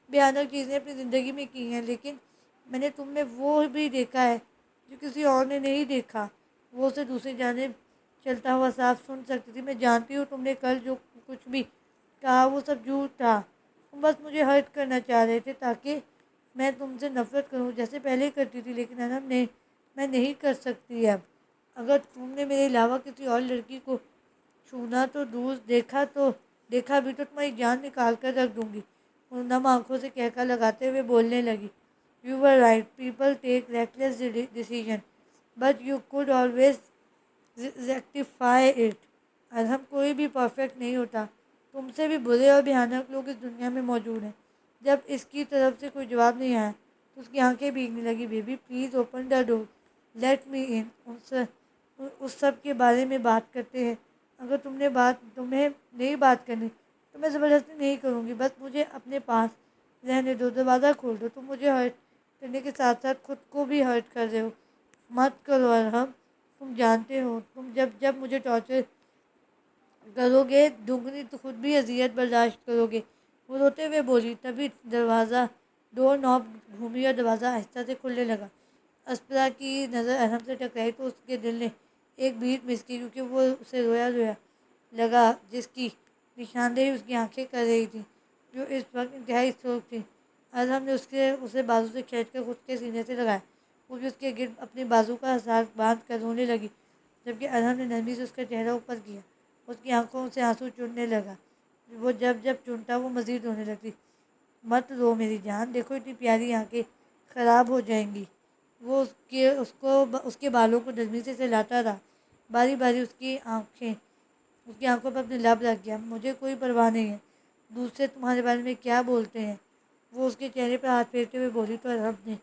بھیانک چیزیں اپنی زندگی میں کی ہیں، لیکن میں نے تم میں وہ بھی دیکھا ہے جو کسی اور نے نہیں دیکھا، وہ اسے دوسری جانب چلتا ہوا صاف سن سکتی تھی۔ میں جانتی ہوں تم نے کل جو کچھ بھی کہا وہ سب جھوٹ تھا، تم بس مجھے ہرٹ کرنا چاہ رہے تھے تاکہ میں تم سے نفرت کروں جیسے پہلے کرتی تھی، لیکن انم نے میں نہیں کر سکتی اب۔ اگر تم نے میرے علاوہ کسی اور لڑکی کو چھونا تو دور دیکھا بھی تو تمہاری جان نکال کر رکھ دوں گی۔ وہ نم آنکھوں سے کہکا لگاتے ہوئے بولنے لگی، you were right, people take reckless decision but you could always rectify it. Arham, کوئی بھی پرفیکٹ نہیں ہوتا، تم سے بھی برے اور بھیانک لوگ اس دنیا میں موجود ہیں۔ جب اس کی طرف سے کوئی جواب نہیں آیا تو اس کی آنکھیں بھیگنے لگی۔ Baby please open the door, let me in, اس سب کے بارے میں بات کرتے ہیں۔ اگر تمہیں نہیں بات کرنی تو میں زبردستی نہیں کروں گی، بس مجھے اپنے پاس رہنے دو، دروازہ کھول دو۔ تم مجھے ہرٹ کرنے کے ساتھ ساتھ خود کو بھی ہرٹ کر رہے ہو۔ مت کرو ارحم، تم جانتے ہو تم جب مجھے ٹارچر کرو گے دگنی تو خود بھی اذیت برداشت کرو گے۔ وہ روتے ہوئے بولی۔ تبھی ڈور نوب گھومی اور دروازہ آہستہ سے کھلنے لگا۔ اسپرا کی نظر ارحم سے ٹکرائی تو اس کے دل نے ایک بیٹ مس کی، کیونکہ وہ اسے رویا رویا لگا جس کی نشاندہی اس کی آنکھیں کر رہی تھیں، جو اس وقت انتہائی سرخ تھی۔ ارحم نے اسے بازو سے کھینچ کر خود کے سینے سے لگایا۔ وہ بھی اس کے گرد اپنے بازو کا حساس باندھ کر رونے لگی، جبکہ ارحم نے نرمی سے اس کا چہرہ اوپر کیا۔ اس کی آنکھوں سے آنسو چڑھنے لگا۔ وہ جب چنتا وہ مزید رونے لگتی۔ مت رو میری جان، دیکھو اتنی پیاری آنکھیں خراب ہو جائیں گی۔ وہ اس کے بالوں کو نرمی سے سہلاتا رہا، باری باری اس کی آنکھوں پر اپنے لب رکھ گیا۔ مجھے کوئی پرواہ نہیں ہے دوسرے تمہارے بارے میں کیا بولتے ہیں، وہ اس کے چہرے پر ہاتھ پھیرتے ہوئے بولی تو ارحم نے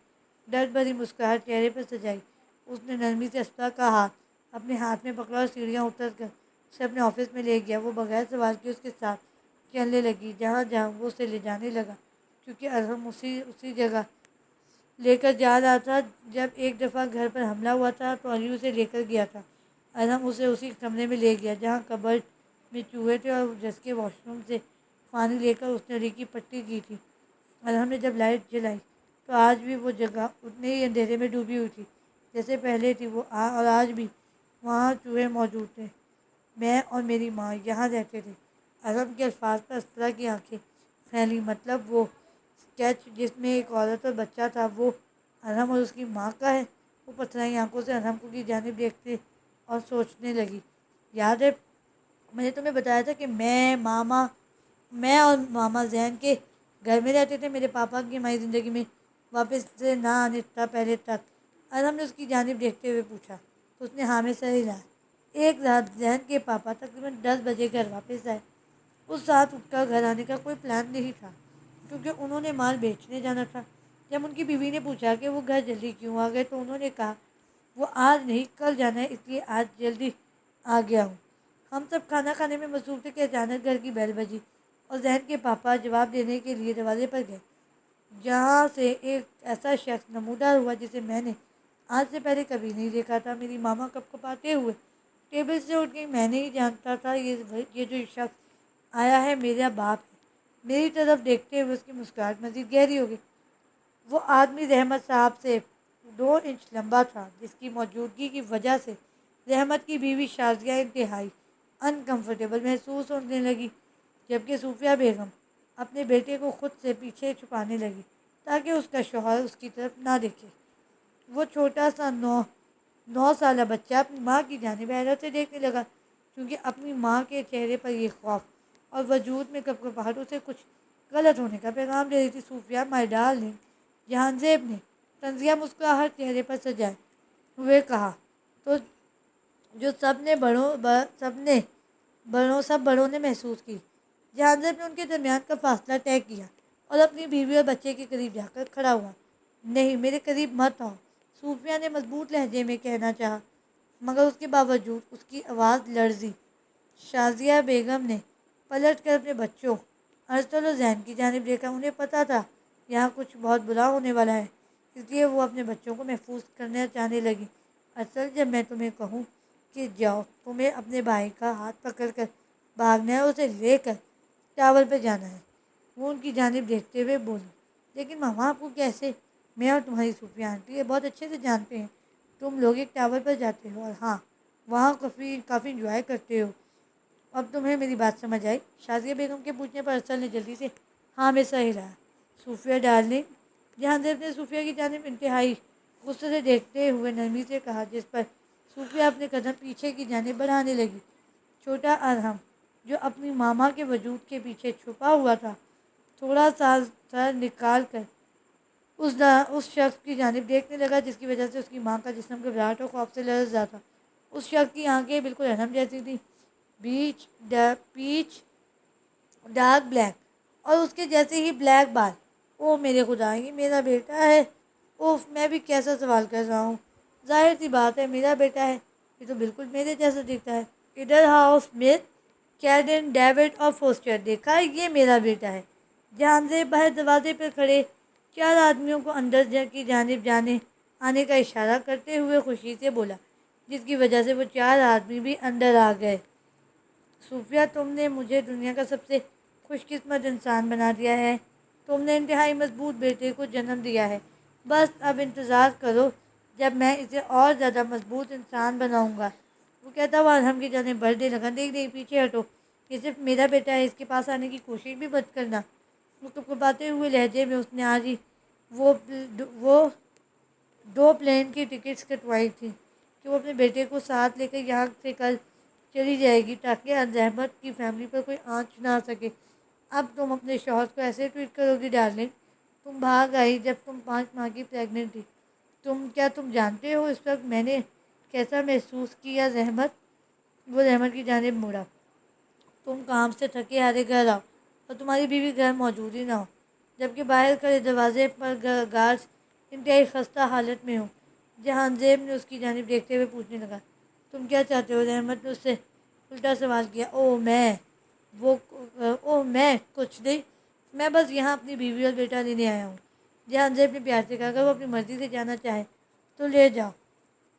ڈر بھری مسکراہٹ چہرے پر سجائی۔ اس نے نرمی سے اسپرا کا ہاتھ اپنے ہاتھ میں پکڑا اور سیڑھیاں اتر کر اسے اپنے آفس میں لے گیا۔ وہ بغیر سوال کے اس کے ساتھ چلنے لگی جہاں جہاں وہ اسے لے جانے لگا، کیونکہ ارحم اسی جگہ لے کر جا رہا تھا جب ایک دفعہ گھر پر حملہ ہوا تھا تو علی اسے لے کر گیا تھا۔ ارحم اسے اسی کمرے میں لے گیا جہاں کبرڈ میں چوہے تھے اور جس کے واش روم سے پانی لے کر اس نے ری کی پٹی کی تھی۔ ارحم نے جب لائٹ جلائی تو آج بھی وہ جگہ اتنے ہی اندھیرے میں ڈوبی ہوئی تھی جیسے پہلے تھی۔ اور آج بھی وہاں چوہے موجود تھے۔ میں اور میری ماں یہاں رہتے تھے۔ ارحم کے الفاظ پر اسپرا کی آنکھیں پھیلیں۔ مطلب وہ اسکیچ جس میں ایک عورت اور بچہ تھا وہ ارحم اور اس کی ماں کا ہے؟ وہ پتھرائی آنکھوں سے ارحم کی جانب دیکھتے اور سوچنے لگی، یاد ہے میں نے تمہیں بتایا تھا کہ میں اور ماما زین کے گھر میں رہتے تھے، میرے پاپا کی ہماری زندگی میں واپس سے نہ آنے پہلے تک؟ ارحم نے اس کی جانب دیکھتے ہوئے پوچھا تو اس نے ہاں میں سر ہلایا۔ ایک رات زین کے پاپا تقریباً 10 بجے گھر واپس آئے۔ اس رات ان کا گھر آنے کا کوئی پلان نہیں تھا کیونکہ انہوں نے مال بیچنے جانا تھا۔ جب ان کی بیوی نے پوچھا کہ وہ گھر جلدی کیوں آ گئے تو انہوں نے کہا وہ آج نہیں کل جانا ہے، اس لیے آج جلدی آ گیا ہوں۔ ہم سب کھانا کھانے میں مصروف تھے کہ اچانک گھر کی بیل بجی اور زین کے پاپا جواب دینے کے لیے دروازے پر گئے، جہاں سے ایک ایسا شخص نمودار ہوا جسے میں نے آج سے پہلے کبھی نہیں دیکھا تھا۔ میری ماما کپ کپاتے ہوئے ٹیبل سے اٹھ گئی۔ میں نہیں جانتا تھا یہ جو شخص آیا ہے میرا باپ ہے۔ میری طرف دیکھتے ہوئے اس کی مسکراہٹ مزید گہری ہو گئی۔ وہ آدمی رحمت صاحب سے 2 انچ لمبا تھا، جس کی موجودگی کی وجہ سے رحمت کی بیوی شازیہ انتہائی انکمفرٹیبل محسوس ہونے لگی، جبکہ صوفیہ بیگم اپنے بیٹے کو خود سے پیچھے چھپانے لگی تاکہ اس کا شوہر اس کی طرف نہ دیکھے۔ وہ چھوٹا سا 9 سالہ بچہ اپنی ماں کی جانب حیرت سے دیکھنے لگا، کیونکہ اپنی ماں کے چہرے پر یہ خوف اور وجود میں کپکپاہٹ اسے کچھ غلط ہونے کا پیغام دے رہی تھی۔ صوفیہ مائی ڈارلنگ، جہانزیب نے طنزیہ مسکراہٹ چہرے پر سجائے ہوئے کہا تو جو سب بڑوں نے محسوس کی۔ جہانزیب نے ان کے درمیان کا فاصلہ طے کیا اور اپنی بیوی اور بچے کے قریب جا کر کھڑا ہوا۔ نہیں، میرے قریب مت آؤ، صوفیہ نے مضبوط لہجے میں کہنا چاہا، مگر اس کے باوجود اس کی آواز لرزی۔ شازیہ بیگم نے پلٹ کر اپنے بچوں ارسطل و زین کی جانب دیکھا۔ انہیں پتہ تھا یہاں کچھ بہت برا ہونے والا ہے، اس لیے وہ اپنے بچوں کو محفوظ کرنا چاہنے لگی۔ ارسطل، جب میں تمہیں کہوں کہ جاؤ، تمہیں اپنے بھائی کا ہاتھ پکڑ کر بھاگنا ہے اور اسے لے کر ٹاور پہ جانا ہے۔ وہ ان کی جانب دیکھتے ہوئے بولی، لیکن ماما آپ کو کیسے؟ میں اور تمہاری صوفیہ آنٹی یہ بہت اچھے سے جانتے ہیں، تم لوگ ایک ٹاور پر جاتے ہو اور ہاں وہاں کافی انجوائے کرتے ہو۔ اب تمہیں میری بات سمجھ آئی؟ شازیہ بیگم کے پوچھنے پر ارسطل نے جلدی سے ہاں میں سر ہلایا۔ صوفیہ ڈارلنگ، جہانزیب نے صوفیہ کی جانب انتہائی غصے سے دیکھتے ہوئے نرمی سے کہا، جس پر صوفیہ اپنے قدم پیچھے کی جانب بڑھانے لگی۔ چھوٹا ارحم، جو اپنی ماما کے وجود کے پیچھے چھپا ہوا تھا، تھوڑا سا سر نکال کر اس شخص کی جانب دیکھنے لگا جس کی وجہ سے اس کی ماں کا جسم گھبراہٹ اور خوف سے لرز رہا تھا۔ اس شخص کی آنکھیں بالکل ارحم جیسی تھیں، پیچ ڈارک بلیک، اور اس کے جیسے ہی بلیک بال۔ او میرے خدا، یہ میرا بیٹا ہے؟ اوف، میں بھی کیسا سوال کر رہا ہوں؟ ظاہر سی بات ہے میرا بیٹا ہے، یہ تو بالکل میرے جیسا دکھتا ہے۔ ادھر ہاؤس اسمتھ، کیڈن، ڈیوڈ اور فوسٹر، دیکھا یہ میرا بیٹا ہے۔ جہانزیب باہر دروازے پر کھڑے 4 آدمیوں کو اندر کی جانب آنے کا اشارہ کرتے ہوئے خوشی سے بولا، جس کی وجہ سے وہ 4 آدمی بھی اندر آ گئے۔ صوفیہ، تم نے مجھے دنیا کا سب سے خوش قسمت انسان بنا دیا ہے۔ تم نے انتہائی مضبوط بیٹے کو جنم دیا ہے۔ بس اب انتظار کرو جب میں اسے اور زیادہ مضبوط انسان بناؤں گا۔ وہ کہتا ہوا ارحم کی جانب بڑھنے لگا۔ نہیں نہیں، پیچھے ہٹو، یہ صرف میرا بیٹا ہے، اس کے پاس آنے کی کوشش بھی مت کرنا۔ وہ کپکپاتے ہوئے لہجے میں اس نے آج ہی وہ 2 پلین کی ٹکٹس کٹوائی تھی کہ وہ اپنے بیٹے کو ساتھ لے کر یہاں سے کل چلی جائے گی تاکہ انزحمت کی فیملی پر کوئی آنچ نہ آ سکے۔ اب تم اپنے شوہر کو ایسے ٹریٹ کرو گی ڈارلنگ؟ تم بھاگ آئی جب تم 5 ماہ کی پریگننٹ تھی۔ کیا تم جانتے ہو اس وقت میں نے کیسا محسوس کیا؟ وہ رحمت کی جانب مڑا۔ تم کام سے تھکے ہارے گھر آؤ اور تمہاری بیوی گھر موجود ہی نہ ہو، جبکہ باہر کھڑے دروازے پر گارڈز انتہائی خستہ حالت میں ہوں۔ جہانزیب نے اس کی جانب دیکھتے ہوئے پوچھنے لگا، تم کیا چاہتے ہو؟ رحمت نے اس سے الٹا سوال کیا۔ میں کچھ نہیں، میں بس یہاں اپنی بیوی اور بیٹا لینے آیا ہوں۔ جہانزیب نے پیار سے کہا، اگر وہ اپنی مرضی سے جانا چاہے تو لے جاؤ،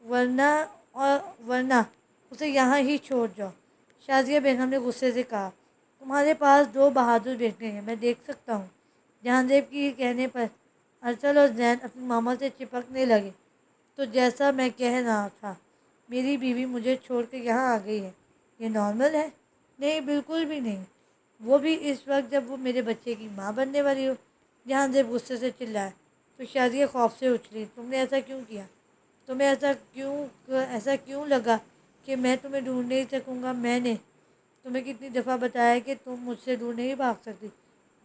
ورنہ اسے یہاں ہی چھوڑ جاؤ۔ شازیہ بیگم نے غصے سے کہا، تمہارے پاس 2 بہادر بیٹے ہیں، میں دیکھ سکتا ہوں۔ جہانزیب کی کہنے پر ارسل اور زین اپنی ماما سے چپکنے لگے۔ تو جیسا میں کہہ رہا تھا، میری بیوی مجھے چھوڑ کر یہاں آ گئی ہے، یہ نارمل ہے؟ نہیں، بالکل بھی نہیں، وہ بھی اس وقت جب وہ میرے بچے کی ماں بننے والی ہو۔ جہانزیب غصے سے چلایا تو شازیہ خوف سے اچھلی۔ تم نے ایسا کیوں کیا؟ تمہیں ایسا کیوں لگا کہ میں تمہیں ڈھونڈ نہیں سکوں گا؟ میں نے تمہیں کتنی دفعہ بتایا کہ تم مجھ سے دور نہیں بھاگ سکتی۔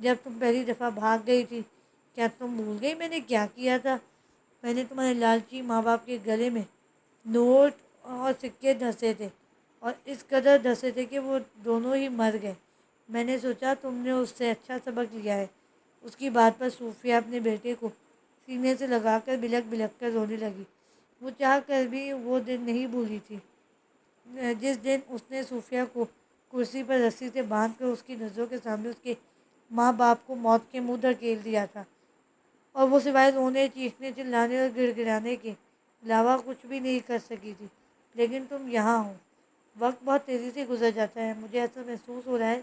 جب تم پہلی دفعہ بھاگ گئی تھی، کیا تم بھول گئی میں نے کیا کیا تھا؟ میں نے تمہارے لالچی ماں باپ کے گلے میں نوٹ اور سکے دھسے تھے، اور اس قدر دھسے تھے کہ وہ دونوں ہی مر گئے۔ میں نے سوچا تم نے اس سے اچھا سبق لیا ہے۔ اس کی بات پر صوفیہ اپنے بیٹے کو سینے سے لگا کر بلک بلک کر رونے لگی۔ وہ چاہ کر بھی وہ دن نہیں بھولی تھی جس دن اس نے صوفیہ کو کرسی پر رسی سے باندھ کر اس کی نظروں کے سامنے اس کے ماں باپ کو موت کے منہ دھکیل دیا تھا، اور وہ سوائے رونے، چیخنے، چلانے اور گڑ گڑانے کے علاوہ کچھ بھی نہیں کر سکی تھی۔ لیکن تم یہاں ہو، وقت بہت تیزی سے گزر جاتا ہے۔ مجھے ایسا محسوس ہو رہا ہے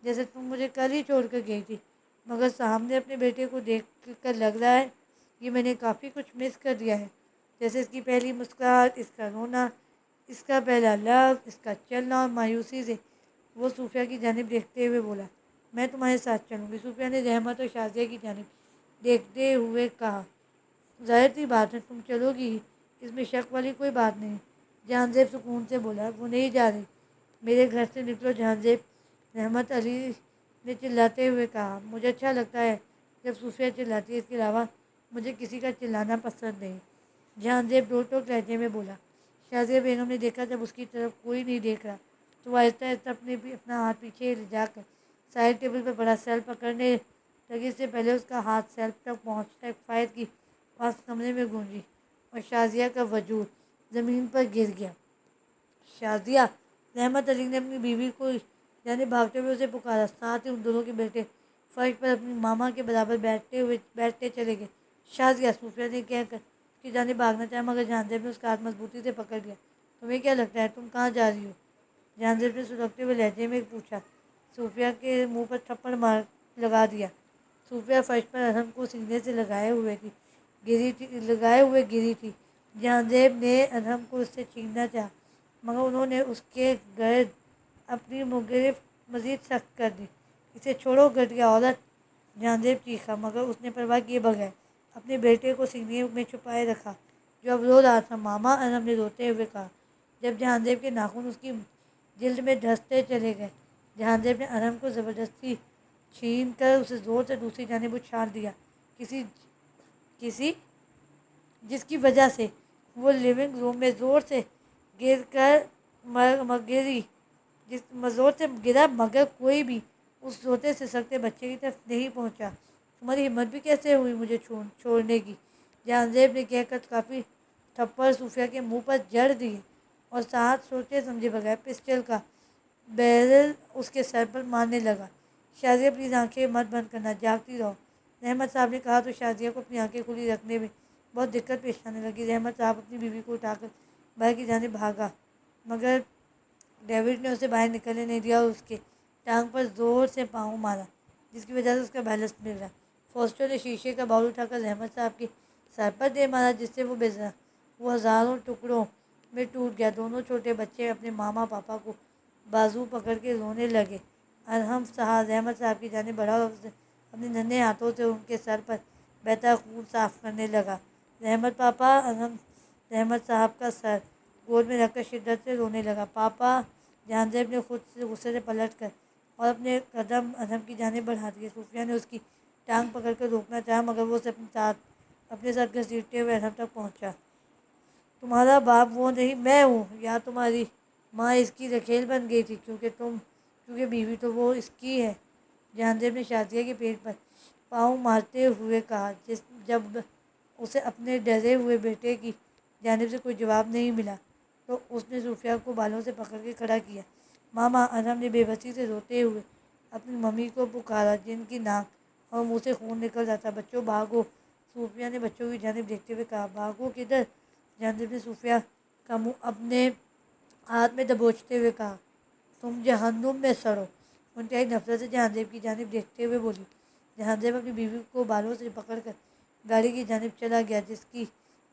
جیسے تم مجھے کل ہی چھوڑ کر گئی تھی، مگر سامنے اپنے بیٹے کو دیکھ کر لگ رہا ہے کہ میں نے کافی کچھ مس کر دیا ہے، جیسے اس کی پہلی مسکراہٹ، اس کا رونا، اس کا پہلا لفظ، اس کا چلنا۔ اور مایوسی سے وہ صوفیہ کی جانب دیکھتے ہوئے بولا، میں تمہارے ساتھ چلوں گی۔ صوفیہ نے رحمت اور شازیہ کی جانب دیکھتے ہوئے کہا، ظاہر سی بات ہے تم چلو گی ہی، اس میں شک والی کوئی بات نہیں۔ جہانزیب سکون سے بولا، وہ نہیں جا رہی، میرے گھر سے نکلو جہانزیب۔ رحمت علی نے چلاتے ہوئے کہا، مجھے اچھا لگتا ہے جب صوفیہ چلاتی ہے، اس کے علاوہ مجھے کسی کا چلانا پسند نہیں۔ جہانزیب ڈور ٹوک لہجے میں بولا۔ شازیہ بیگم نے دیکھا جب اس کی طرف کوئی نہیں دیکھ رہا تو وہ آہستہ آہستہ اپنا ہاتھ پیچھے لے جا کر سائڈ ٹیبل پر بڑا سیل پکڑنے لگی۔ اس سے پہلے اس کا ہاتھ سیلف تک پہنچتا ایک فائر کی آواز کمرے میں گونجی اور شازیہ کا وجود زمین پر گر گیا۔ شازیہ! رحمت علی نے اپنی بیوی کو جانب بھاگتے ہوئے اسے پکارا، ساتھ ہی ان دونوں کے بیٹے فرش پر اپنی ماما کے برابر بیٹھتے چلے گئے۔ شازیہ! صوفیہ نے کہہ کر اس کی جانب بھاگنا چاہا، مگر جہانزیب نے اس کا ہاتھ مضبوطی سے پکڑ لیا۔ تمہیں کیا لگتا ہے تم کہاں جا رہی ہو؟ جہانزیب نے سلگتے ہوئے لہجے میں پوچھا۔ صوفیہ کے منہ پر تھپڑ لگا دیا۔ صوفیہ فرش پر ارحم کو سینے سے لگائے ہوئے گری تھی۔ جہانزیب نے ارحم کو اس سے چھیننا چاہا، مگر انہوں نے اس کے گرد اپنی گرفت مزید سخت کر دی۔ اسے چھوڑو گھٹیا عورت! جہانزیب چیخا، مگر اس نے پرواہ کیے بغیر اپنے بیٹے کو سینے میں چھپائے رکھا جو اب رو رہا تھا۔ ماما، انم نے روتے ہوئے کہا، جب جہان دیو کے ناخن اس کی جلد میں دھنستے چلے گئے۔ جہان دیو نے انم کو زبردستی چھین کر اسے زور سے دوسری جانب اچھال دیا، کسی جس کی وجہ سے وہ لیونگ روم میں زور سے گر کر گری زور سے گرا، مگر کوئی بھی اس روتے سسکتے بچے کی طرف نہیں پہنچا۔ تمہاری ہمت بھی کیسے ہوئی مجھے چھوڑنے کی؟ جہان دیو نے کہہ کر کافی تھپڑ صوفیہ کے منہ پر جڑ دیے اور ساتھ سوچے سمجھے بغیر پسٹل کا بیرل اس کے سر پر مارنے لگا۔ شازیہ پلیز آنکھیں مت بند کرنا، جاگتی رہو، رحمت صاحب نے کہا تو شازیہ کو اپنی آنکھیں کھلی رکھنے میں بہت دقت پیش آنے لگی۔ رحمت صاحب اپنی بیوی کو اٹھا کر باہر کی جانب بھاگا، مگر ڈیوڈ نے اسے باہر نکلنے نہیں دیا اور اس کے ٹانگ پر زور سے پاؤں مارا، جس کی وجہ سے اس کا بیلنس مل رہا۔ فوسٹر نے شیشے کا باؤل اٹھا کر رحمت صاحب کے سر پر دے مارا، جس سے وہ ہزاروں ٹکڑوں میں ٹوٹ گیا۔ دونوں چھوٹے بچے اپنے ماما پاپا کو بازو پکڑ کے رونے لگے۔ ارحم رحمت صاحب کی جانب بڑھا اور اپنے ننھے ہاتھوں سے ان کے سر پر بہتا خون صاف کرنے لگا۔ رحمت پاپا، ارحم رحمت صاحب کا سر گود میں رکھ کر شدت سے رونے لگا۔ پاپا، جہان دیو نے خود سے غصے سے پلٹ کر اور اپنے قدم ارحم کی جانب بڑھا دیے۔ صوفیہ نے اس کی ٹانگ پکڑ کر روکنا چاہا، مگر وہ اسے اپنے ساتھ گھسیٹتے ہوئے ارحم تک پہنچا۔ تمہارا باپ وہ نہیں، میں ہوں، یا تمہاری ماں اس کی رکھیل بن گئی تھی کیونکہ بیوی تو وہ اس کی ہے۔ جہان دیو نے شازیہ کے پیٹ پر پاؤں مارتے ہوئے کہا۔ جب اسے اپنے ڈرے ہوئے بیٹے کی جانب سے کوئی جواب نہیں ملا تو اس نے صوفیہ کو بالوں سے پکڑ کے کھڑا کیا۔ ماما، ارحم نے بے بسی سے روتے ہوئے اپنی ممی کو پکارا، جن کی ناک اور منہ سے خون نکل رہا تھا۔ بچوں بھاگو، صوفیہ نے بچوں کی جانب دیکھتے ہوئے کہا۔ بھاگو کدھر؟ جہان دیو نے صوفیہ کا منہ اپنے ہاتھ میں دبوچتے ہوئے کہا۔ تم جہنم میں سڑو، وہ انتہائی نفرت سے جہان دیو کی جانب دیکھتے ہوئے بولی۔ جہان دیو اپنی بیوی کو بالوں سے پکڑ کر گاڑی کی جانب چلا گیا، جس کی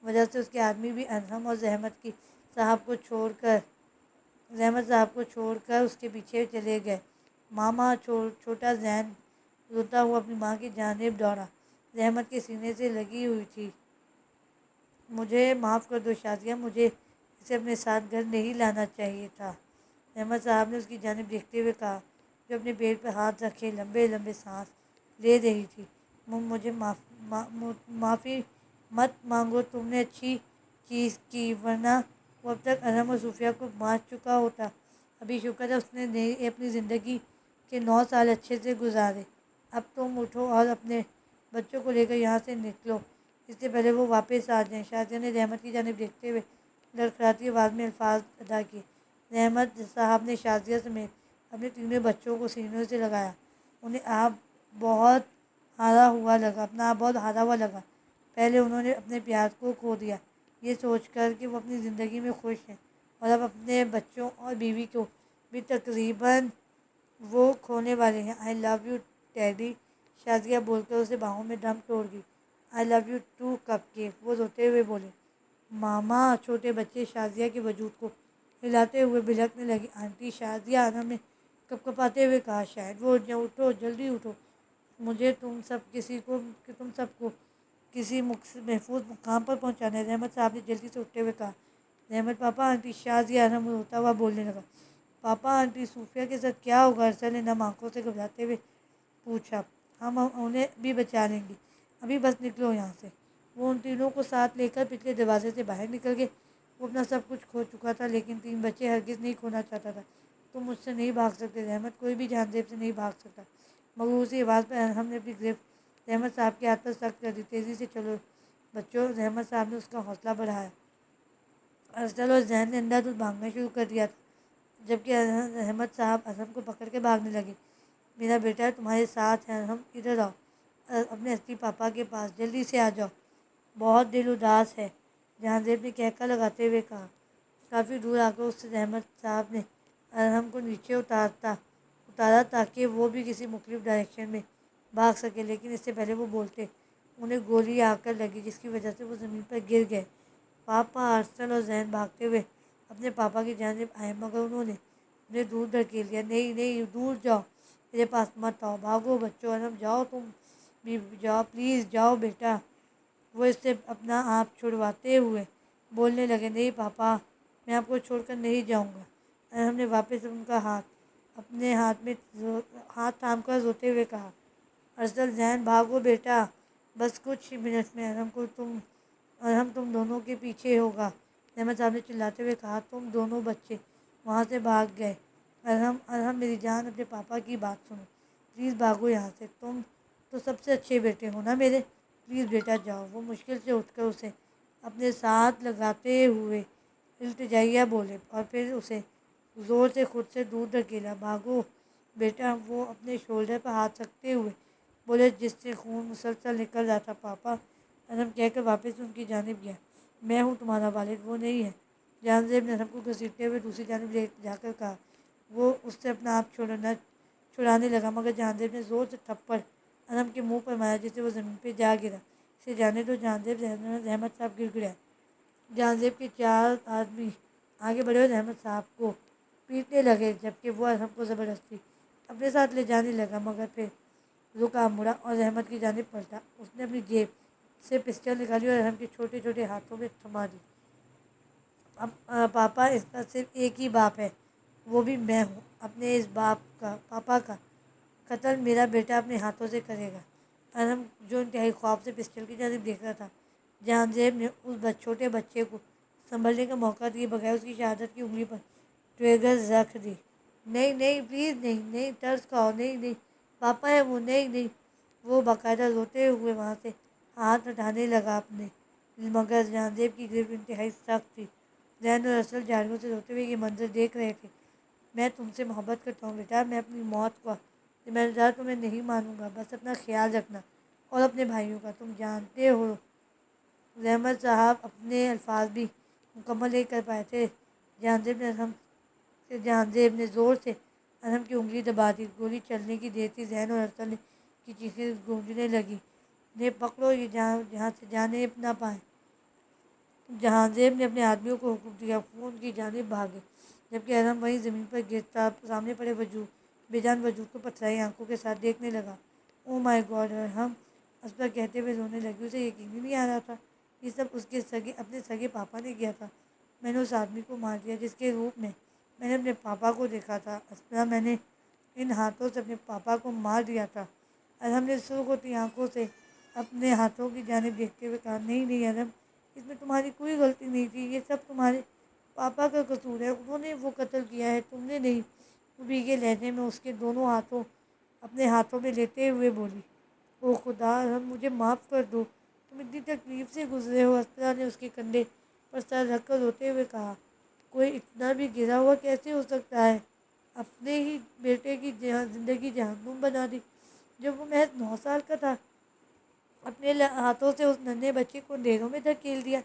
وجہ سے اس کے آدمی بھی ارحم اور رحمت صاحب کو چھوڑ کر اس کے پیچھے چلے گئے۔ ماما، چھوٹا زین روتا ہوا اپنی ماں کی جانب دوڑا، رحمت کے سینے سے لگی ہوئی تھی۔ مجھے معاف کر دو شازیہ، مجھے اسے اپنے ساتھ گھر نہیں لانا چاہیے تھا، رحمت صاحب نے اس کی جانب دیکھتے ہوئے کہا، جو اپنے پیٹ پر ہاتھ رکھے لمبے لمبے سانس لے رہی تھی۔ مجھے معافی مت مانگو، تم نے اچھی چیز کی، ورنہ وہ اب تک ارحم اور صوفیہ کو مار چکا ہوتا۔ ابھی شکر ہے اس نے اپنی زندگی کے 9 سال اچھے سے گزارے۔ اب تم اٹھو اور اپنے بچوں کو لے کر یہاں سے نکلو، اس سے پہلے وہ واپس آ جائیں۔ شازیہ نے رحمت کی جانب دیکھتے ہوئے لڑکھڑاتی آواز میں الفاظ ادا کیے۔ رحمت صاحب نے شازیہ سمیت اپنے تینوں بچوں کو سینوں سے لگایا۔ انہیں اپنا آپ بہت ہارا ہوا لگا۔ پہلے انہوں نے اپنے پیار کو کھو دیا، یہ سوچ کر کہ وہ اپنی زندگی میں خوش ہیں، اور اب اپنے بچوں اور بیوی کو بھی تقریباً وہ کھونے والے ہیں۔ I love you daddy, Shazia بول کر اسے باہوں میں دم توڑ گئی۔ I love you too cupcake, وہ روتے ہوئے بولے۔ ماما، چھوٹے بچے شازیہ کے وجود کو ہلاتے ہوئے بلکنے لگے۔ آنٹی شازیہ، ارحم نے کپکپاتے ہوئے کہا۔ شاید وہ اٹھ جائیں، اٹھو، جلدی اٹھو، مجھے تم سب کو کسی محفوظ مقام پر پہنچانا ہے، رحمت صاحب نے جلدی سے اٹھتے ہوئے کہا۔ رحمت پاپا، آنٹی شازیہ، ارحم روتا ہوا بولنے لگا۔ پاپا، آنٹی صوفیہ کے ساتھ کیا ہوگا؟ ارسل نے نم آنکھوں سے گھبراتے ہوئے پوچھا۔ ہم انہیں بھی بچا لیں گے، ابھی بس نکلو یہاں سے۔ وہ ان تینوں کو ساتھ لے کر پچھلے دروازے سے باہر نکل گئے۔ وہ اپنا سب کچھ کھو چکا تھا، لیکن 3 بچے ہرگز نہیں کھونا چاہتا تھا۔ تم مجھ سے نہیں بھاگ سکتے رحمت، کوئی بھی جہان دیو سے نہیں بھاگ سکتا۔ مغرور سی آواز پر ارحم نے اپنی گرفت رحمت صاحب کے ہاتھ پر سخت کر دی۔ تیزی سے چلو بچوں، رحمت صاحب نے اس کا حوصلہ بڑھایا۔ ارسل اور زین نے اندھا دھند بھاگنا شروع کر دیا تھا، جبکہ رحمت صاحب ارحم کو پکڑ کے بھاگنے لگے۔ میرا بیٹا تمہارے ساتھ ہے ارحم، ادھر آؤ، اپنے اصلی پاپا کے پاس، جلدی سے آ جاؤ، بہت دل اداس ہے، جہان دیو نے کہکا لگاتے ہوئے کہا۔ کافی دور آ کر اس سے رحمت صاحب نے ارحم کو نیچے اتارا تاکہ وہ بھی کسی مختلف ڈائریکشن میں بھاگ سکے، لیکن اس سے پہلے وہ بولتے انہیں گولی آ کر لگی، جس کی وجہ سے وہ زمین پر گر گئے۔ پاپا، ارسل اور زین بھاگتے ہوئے اپنے پاپا کی جانب آئے، مگر انہوں نے انہیں دور دھکیل دیا۔ نہیں نہیں، دور جاؤ، میرے پاس مت آؤ، بھاگو بچوں، ارحم جاؤ، تم بھی جاؤ، پلیز جاؤ بیٹا، وہ اس سے اپنا آپ چھڑواتے ہوئے بولنے لگے، نہیں پاپا، میں آپ کو چھوڑ کر نہیں جاؤں گا۔ ارحم نے واپس ان کا ہاتھ اپنے ہاتھ تھام کر روتے ہوئے کہا، ارسل ذہن بھاگو بیٹا، بس کچھ ہی منٹ میں ارحم تم دونوں کے پیچھے ہوگا۔ رحمت صاحب نے چلاتے ہوئے کہا، تم دونوں بچے وہاں سے بھاگ گئے۔ ارحم میری جان، اپنے پاپا کی بات سنو، پلیز بھاگو یہاں سے، تم تو سب سے اچھے بیٹے ہو نا میرے، پلیز بیٹا جاؤ۔ وہ مشکل سے اٹھ کر اسے اپنے ساتھ لگاتے ہوئے التجائیہ بولے اور پھر اسے زور سے خود سے دور دھکیلا، بھاگو بیٹا۔ وہ اپنے شولڈر پر ہاتھ رکھتے ہوئے بولے، جس سے خون مسلسل نکل رہا تھا، پاپا۔ ارحم کہہ کر واپس ان کی جانب گیا، میں ہوں تمہارا والد، وہ نہیں ہے۔ جہان زیب نے ارحم کو گھسیٹتے ہوئے دوسری جانب لے جا کر کہا۔ وہ اس سے اپنا آپ چھڑانے لگا، مگر جہان زیب نے زور سے تھپڑ ارحم کے منہ پر مارا، جس سے وہ زمین پہ جا گرا۔ اسے جانے دو جہان زیب، رحمت صاحب گڑگڑایا۔ جہان زیب کے 4 آدمی آگے بڑھے اور رحمت صاحب کو پیٹنے لگے، جبکہ وہ ارحم کو زبردستی اپنے ساتھ لے جانے لگا، مگر پھر رکا، مڑا اور رحمت کی جانب پلٹا۔ اس نے اپنی جیب سے پسٹل نکالی اور ارحم کے چھوٹے چھوٹے ہاتھوں میں تھما دی۔ پاپا، اس کا صرف ایک ہی باپ ہے، وہ بھی میں ہوں۔ اپنے اس پاپا کا قتل میرا بیٹا اپنے ہاتھوں سے کرے گا۔ ارحم جو انتہائی خوف سے پسٹل کی جانب دیکھ رہا تھا، جہان زیب نے اس چھوٹے بچے کو سنبھلنے کا موقع دیے بغیر اس کی شہادت کی انگلی پر ٹریگر رکھ دی۔ نہیں نہیں، پلیز نہیں، نہیں، ترس کھاؤ، نہیں نہیں، پاپا ہے وہ، نہیں نہیں۔ وہ باقاعدہ روتے ہوئے وہاں سے ہاتھ ہٹانے لگا اپنے، مگر جہان زیب کی گرفت انتہائی سخت تھی۔ زین اور ارسل جھاڑیوں سے روتے ہوئے یہ منظر دیکھ رہے تھے۔ میں تم سے محبت کرتا ہوں بیٹا، میں اپنی موت کا ذمہ دار تمہیں نہیں مانوں گا، بس اپنا خیال رکھنا اور اپنے بھائیوں کا۔ تم جانتے ہو رحمت صاحب اپنے الفاظ بھی مکمل نہیں کر پائے تھے، جہان زیب نے زور سے ارحم کی انگلی دبا دی۔ گولی چلنے کی دیر تھی، زین اور ارسل کی چیخیں گونجنے لگی، انہیں پکڑو، یہ جہاں سے جانے نہ پائیں۔ جہان زیب نے اپنے آدمیوں کو حکم دیا، خون کی جانب بھاگے، جبکہ ارحم وہیں زمین پر گرتا سامنے پڑے بے جان وجود کو پتھرائی آنکھوں کے ساتھ دیکھنے لگا۔ او مائی گاڈ! ارحم اسپر کہتے ہوئے رونے لگی۔ اسے یقین ہی نہیں آ رہا تھا، یہ سب اس کے اپنے سگے پاپا نے کیا تھا۔ میں نے اس آدمی کو مار دیا جس کے روپ میں میں نے اپنے پاپا کو دیکھا تھا، اسپرا، میں نے ان ہاتھوں سے اپنے پاپا کو مار دیا تھا۔ ارحم نے سرخ ہوتی آنکھوں سے اپنے ہاتھوں کی جانب دیکھتے ہوئے کہا، نہیں نہیں ارحم، اس میں تمہاری کوئی غلطی نہیں تھی، یہ سب تمہارے پاپا کا قصور ہے، انہوں نے وہ قتل کیا ہے، تم نے نہیں۔ وہ بھیگے لہجے میں اس کے دونوں ہاتھوں اپنے ہاتھوں میں لیتے ہوئے بولی، او خدا، ارحم مجھے معاف کر دو، تم اتنی تکلیف سے گزرے ہو۔ اسپرا نے اس کے کندھے پر سر رکھ کر روتے ہوئے کہا، کوئی اتنا بھی گرا ہوا کیسے ہو سکتا ہے؟ اپنے ہی بیٹے کی زندگی جہنم بنا دی جب وہ محض 9 سال کا تھا۔ اپنے ہاتھوں سے اس ننھے بچے کو اندھیروں میں دھکیل دیا۔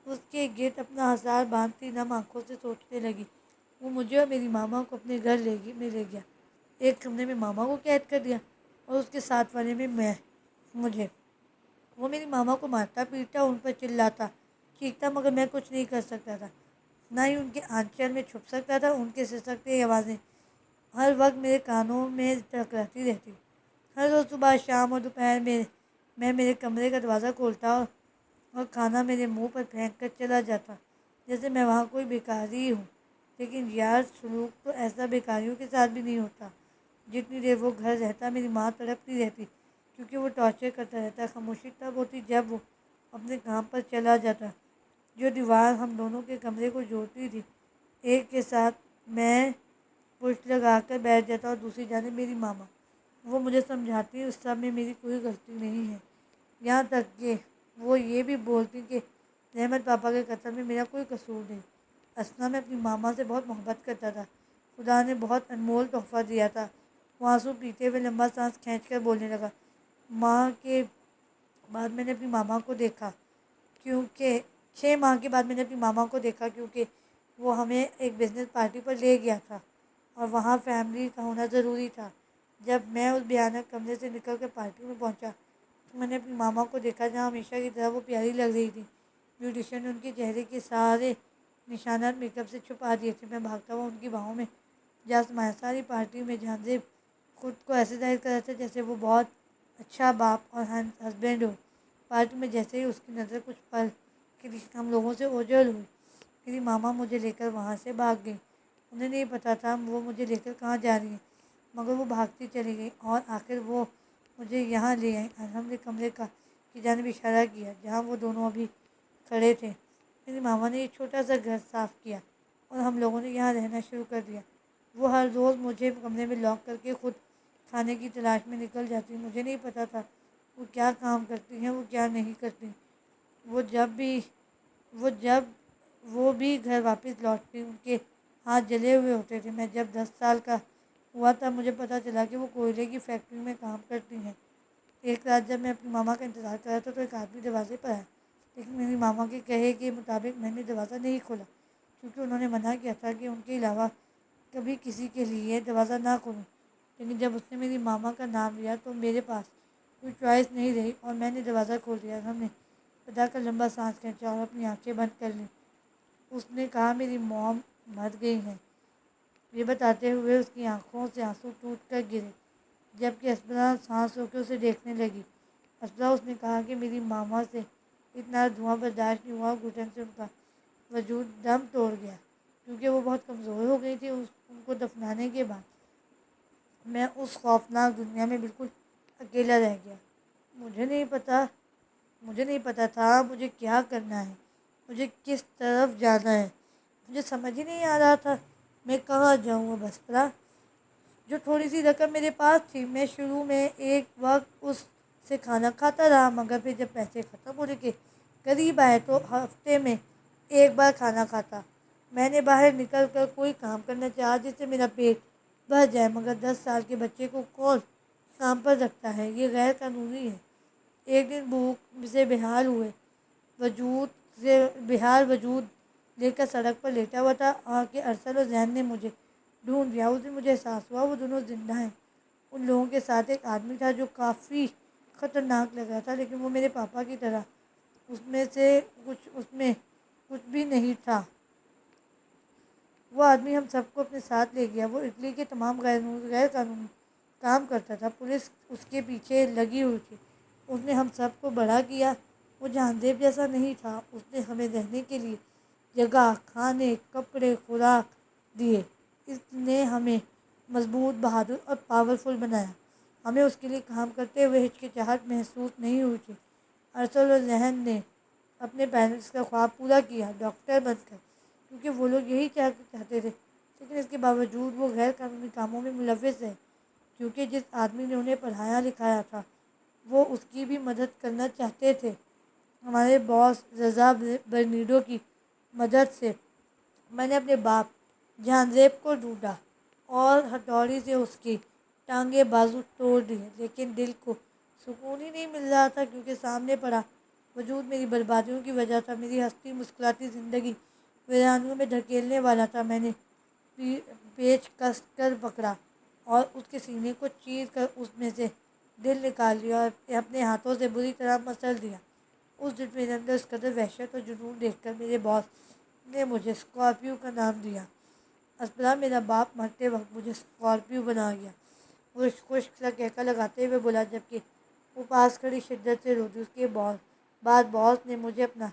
اس کے گرد اپنا ہزار باندھتی نم آنکھوں سے سوچنے لگی، وہ مجھے اور میری ماما کو اپنے گھر میں لے گیا، ایک کمرے میں ماما کو قید کر دیا اور اس کے ساتھ والے میں مجھے۔ وہ میری ماما کو مارتا پیٹتا، ان پر چلاتا چیختا، مگر میں کچھ نہیں کر سکتا تھا، نہ ہی ان کے آنچل میں چھپ سکتا تھا۔ ان کے سسکتے آوازیں ہر وقت میرے کانوں میں ٹکراتی رہتی۔ ہر روز صبح، شام اور دوپہر میں میرے کمرے کا دروازہ کھولتا اور کھانا میرے منہ پر پھینک کر چلا جاتا، جیسے میں وہاں کوئی بھکاری ہوں۔ لیکن یار، سلوک تو ایسا بھکاریوں کے ساتھ بھی نہیں ہوتا۔ جتنی دیر وہ گھر رہتا، میری ماں تڑپتی رہتی، کیونکہ وہ ٹارچر کرتا رہتا۔ خاموشی تب ہوتی جب وہ اپنے کام پر چلا جاتا۔ جو دیوار ہم دونوں کے کمرے کو جوڑتی تھی، ایک کے ساتھ میں پشت لگا کر بیٹھ جاتا اور دوسری جانب میری ماما۔ وہ مجھے سمجھاتی، اس سب میں میری کوئی غلطی نہیں ہے، یہاں تک کہ وہ یہ بھی بولتی کہ رحمت پاپا کے قتل میں میرا کوئی قصور نہیں۔ اصلا میں اپنی ماما سے بہت محبت کرتا تھا، خدا نے بہت انمول تحفہ دیا تھا۔ وہ آنسو پیتے ہوئے لمبا سانس کھینچ کر بولنے لگا، ماں کے بعد میں نے اپنی ماما کو دیکھا کیونکہ 6 ماہ کے بعد میں نے اپنی ماما کو دیکھا کیونکہ وہ ہمیں ایک بزنس پارٹی پر لے گیا تھا اور وہاں فیملی کا ہونا ضروری تھا۔ جب میں اس بھیانک کمرے سے نکل کر پارٹی میں پہنچا تو میں نے اپنی ماما کو دیکھا، جہاں ہمیشہ کی طرح وہ پیاری لگ رہی تھی۔ بیوٹیشین نے ان کے چہرے کے سارے نشانات میک اپ سے چھپا دیے تھے۔ میں بھاگتا ہوا ان کی باہوں میں جا سمایا۔ ساری پارٹی میں جہان زیب خود کو ایسے ظاہر کر رہا تھا جیسے وہ بہت اچھا باپ اور ہسبینڈ ہو، پارک میں جیسے ہی اس کی نظر کچھ پل کے لیے ہم لوگوں سے اوجھل ہوئی، میری ماما مجھے لے کر وہاں سے بھاگ گئی۔ انہیں نہیں پتہ تھا وہ مجھے لے کر کہاں جا رہی ہیں، مگر وہ بھاگتی چلی گئی اور آخر وہ مجھے یہاں لے آئیں اور ہم نے کمرے کی جانب اشارہ کیا جہاں وہ دونوں ابھی کھڑے تھے۔ میری ماما نے ایک چھوٹا سا گھر صاف کیا اور ہم لوگوں نے یہاں رہنا شروع کر دیا۔ وہ ہر روز مجھے کمرے میں لاک کر کے خود کھانے کی تلاش میں نکل جاتی۔ مجھے نہیں پتہ تھا وہ کیا کام کرتی ہیں، وہ کیا نہیں کرتی۔ وہ جب بھی وہ جب وہ بھی گھر واپس لوٹتی ان کے ہاتھ جلے ہوئے ہوتے تھے۔ میں جب 10 سال کا ہوا تب مجھے پتہ چلا کہ وہ کوئلے کی فیکٹری میں کام کرتی ہیں۔ ایک رات جب میں اپنی ماما کا انتظار کر رہا تھا تو ایک آدمی دروازے پر آیا، لیکن میری ماما کے کہے کے مطابق میں نے دروازہ نہیں کھولا کیونکہ انہوں نے منع کیا تھا کہ ان کے علاوہ کبھی کسی کے لیے دروازہ نہ کھولوں۔ لیکن جب اس نے میری ماما کا نام لیا تو میرے پاس کوئی چوائس نہیں رہی اور میں نے دروازہ کھول دیا۔ ہم نے خدا کا لمبا سانس کھینچا اور اپنی آنکھیں بند کر لیں۔ اس نے کہا میری موم مر گئی ہیں۔ یہ بتاتے ہوئے اس کی آنکھوں سے آنسو ٹوٹ کر گرے، جبکہ اسپنا سانس رو کے اسے دیکھنے لگی۔ اسپنا، اس نے کہا کہ میری ماما سے اتنا دھواں برداشت نہیں ہوا اور گھٹن سے ان کا وجود دم توڑ گیا کیونکہ وہ بہت کمزور ہو گئی تھی۔ ان کو دفنانے کے بعد میں اس خوفناک دنیا میں بالکل اکیلا رہ گیا۔ مجھے نہیں پتہ تھا مجھے کیا کرنا ہے، مجھے کس طرف جانا ہے۔ مجھے سمجھ ہی نہیں آ رہا تھا میں کہاں جاؤں۔ اب اسپنا، جو تھوڑی سی رقم میرے پاس تھی، میں شروع میں ایک وقت اس سے کھانا کھاتا رہا، مگر پھر جب پیسے ختم ہونے کے قریب آئے تو ہفتے میں ایک بار کھانا کھاتا۔ میں نے باہر نکل کر کوئی کام کرنا چاہا جس سے میرا پیٹ بھر جائے، مگر 10 سال کے بچے کو کون کام پر رکھتا ہے؟ یہ غیر قانونی ہے۔ ایک دن بھوک سے بےحال وجود لے کر سڑک پر لیٹا ہوا تھا کہ ارسل اور ذہن نے مجھے ڈھونڈ لیا۔ اس دن مجھے احساس ہوا وہ دونوں زندہ ہیں۔ ان لوگوں کے ساتھ ایک آدمی تھا جو کافی خطرناک لگ رہا تھا، لیکن وہ میرے پاپا کی طرح اس میں کچھ بھی نہیں تھا۔ وہ آدمی ہم سب کو اپنے ساتھ لے گیا۔ وہ اٹلی کے تمام غیر قانونی کام کرتا تھا۔ پولیس اس کے پیچھے لگی ہوئی تھی۔ اس نے ہم سب کو بڑا کیا۔ وہ جہانزیب جیسا نہیں تھا۔ اس نے ہمیں رہنے کے لیے جگہ، کھانے، کپڑے، خوراک دیے۔ اس نے ہمیں مضبوط، بہادر اور پاورفل بنایا۔ ہمیں اس کے لیے کام کرتے ہوئے ہچکچاہٹ محسوس نہیں ہوئی تھی۔ ارسل اور ذہن نے اپنے پیرنٹس کا خواب پورا کیا، ڈاکٹر بن کر، کیونکہ وہ لوگ یہی چاہتے تھے، لیکن اس کے باوجود وہ غیر قانونی کاموں میں ملوث ہے کیونکہ جس آدمی نے انہیں پڑھایا لکھایا تھا وہ اس کی بھی مدد کرنا چاہتے تھے۔ ہمارے باس رضا برنیڈو کی مدد سے میں نے اپنے باپ جہانزیب کو ڈھونڈا اور ہتھوڑی سے اس کی ٹانگیں بازو توڑ دیے، لیکن دل کو سکون ہی نہیں مل رہا تھا کیونکہ سامنے پڑا وجود میری بربادیوں کی وجہ تھا۔ میری ہستی مسکراتی زندگی ویرانیوں میں دھکیلنے والا تھا۔ میں نے پیچ کس کر پکڑا اور اس کے سینے کو چیر کر اس میں سے دل نکال لیا اور اپنے ہاتھوں سے بری طرح مسل دیا۔ اس دن میرے اندر اس قدر وحشت اور جنون دیکھ کر میرے باس نے مجھے اسکارپیو کا نام دیا۔ اسپنا، میرا باپ مرتے وقت مجھے اسکارپیو بنا گیا، وہ خشک سا کہکا لگاتے ہوئے بولا، جبکہ وہ پاس کھڑی شدت سے روتی۔ اس کے بعد باس نے مجھے اپنا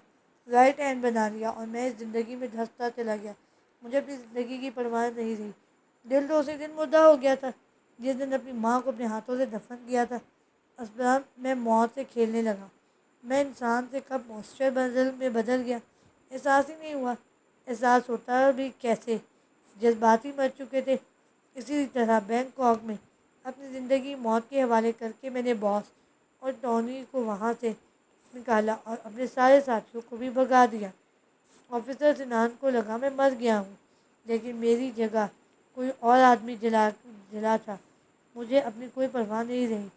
رائٹ ہینڈ بنا لیا اور میں اس زندگی میں دھنستا چلا گیا۔ مجھے اپنی زندگی کی پرواہ نہیں رہی۔ دل تو اسی دن مردہ ہو گیا تھا جس دن اپنی ماں کو اپنے ہاتھوں سے دفن کیا تھا۔ اسپنا، میں موت سے کھیلنے لگا۔ میں انسان سے کب مانسٹر میں بدل گیا، احساس ہی نہیں ہوا۔ احساس ہوتا بھی کیسے؟ جذبات ہی مر چکے تھے۔ اسی طرح بینکاک میں اپنی زندگی موت کے حوالے کر کے میں نے باس اور ٹونی کو وہاں سے نکالا اور اپنے سارے ساتھیوں کو بھی بھگا دیا۔ آفیسر سنان کو لگا میں مر گیا ہوں، لیکن میری جگہ کوئی اور آدمی جلا تھا۔ مجھے اپنی کوئی پرواہ نہیں رہی۔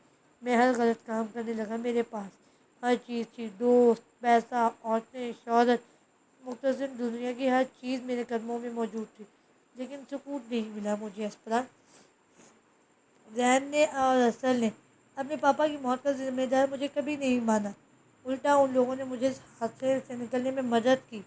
میں ہر غلط کام کرنے لگا۔ میرے پاس ہر چیز تھی، دوست، پیسہ، عورتیں، شہرت، مختصر دنیا کی ہر چیز میرے قدموں میں موجود تھی، لیکن سکون نہیں ملا مجھے۔ اسپنا، ذہن نے اور ارسل نے اپنے پاپا کی موت کا ذمہ دار مجھے کبھی نہیں مانا۔ الٹا ان لوگوں نے مجھے اس حادثے سے نکلنے میں مدد کی۔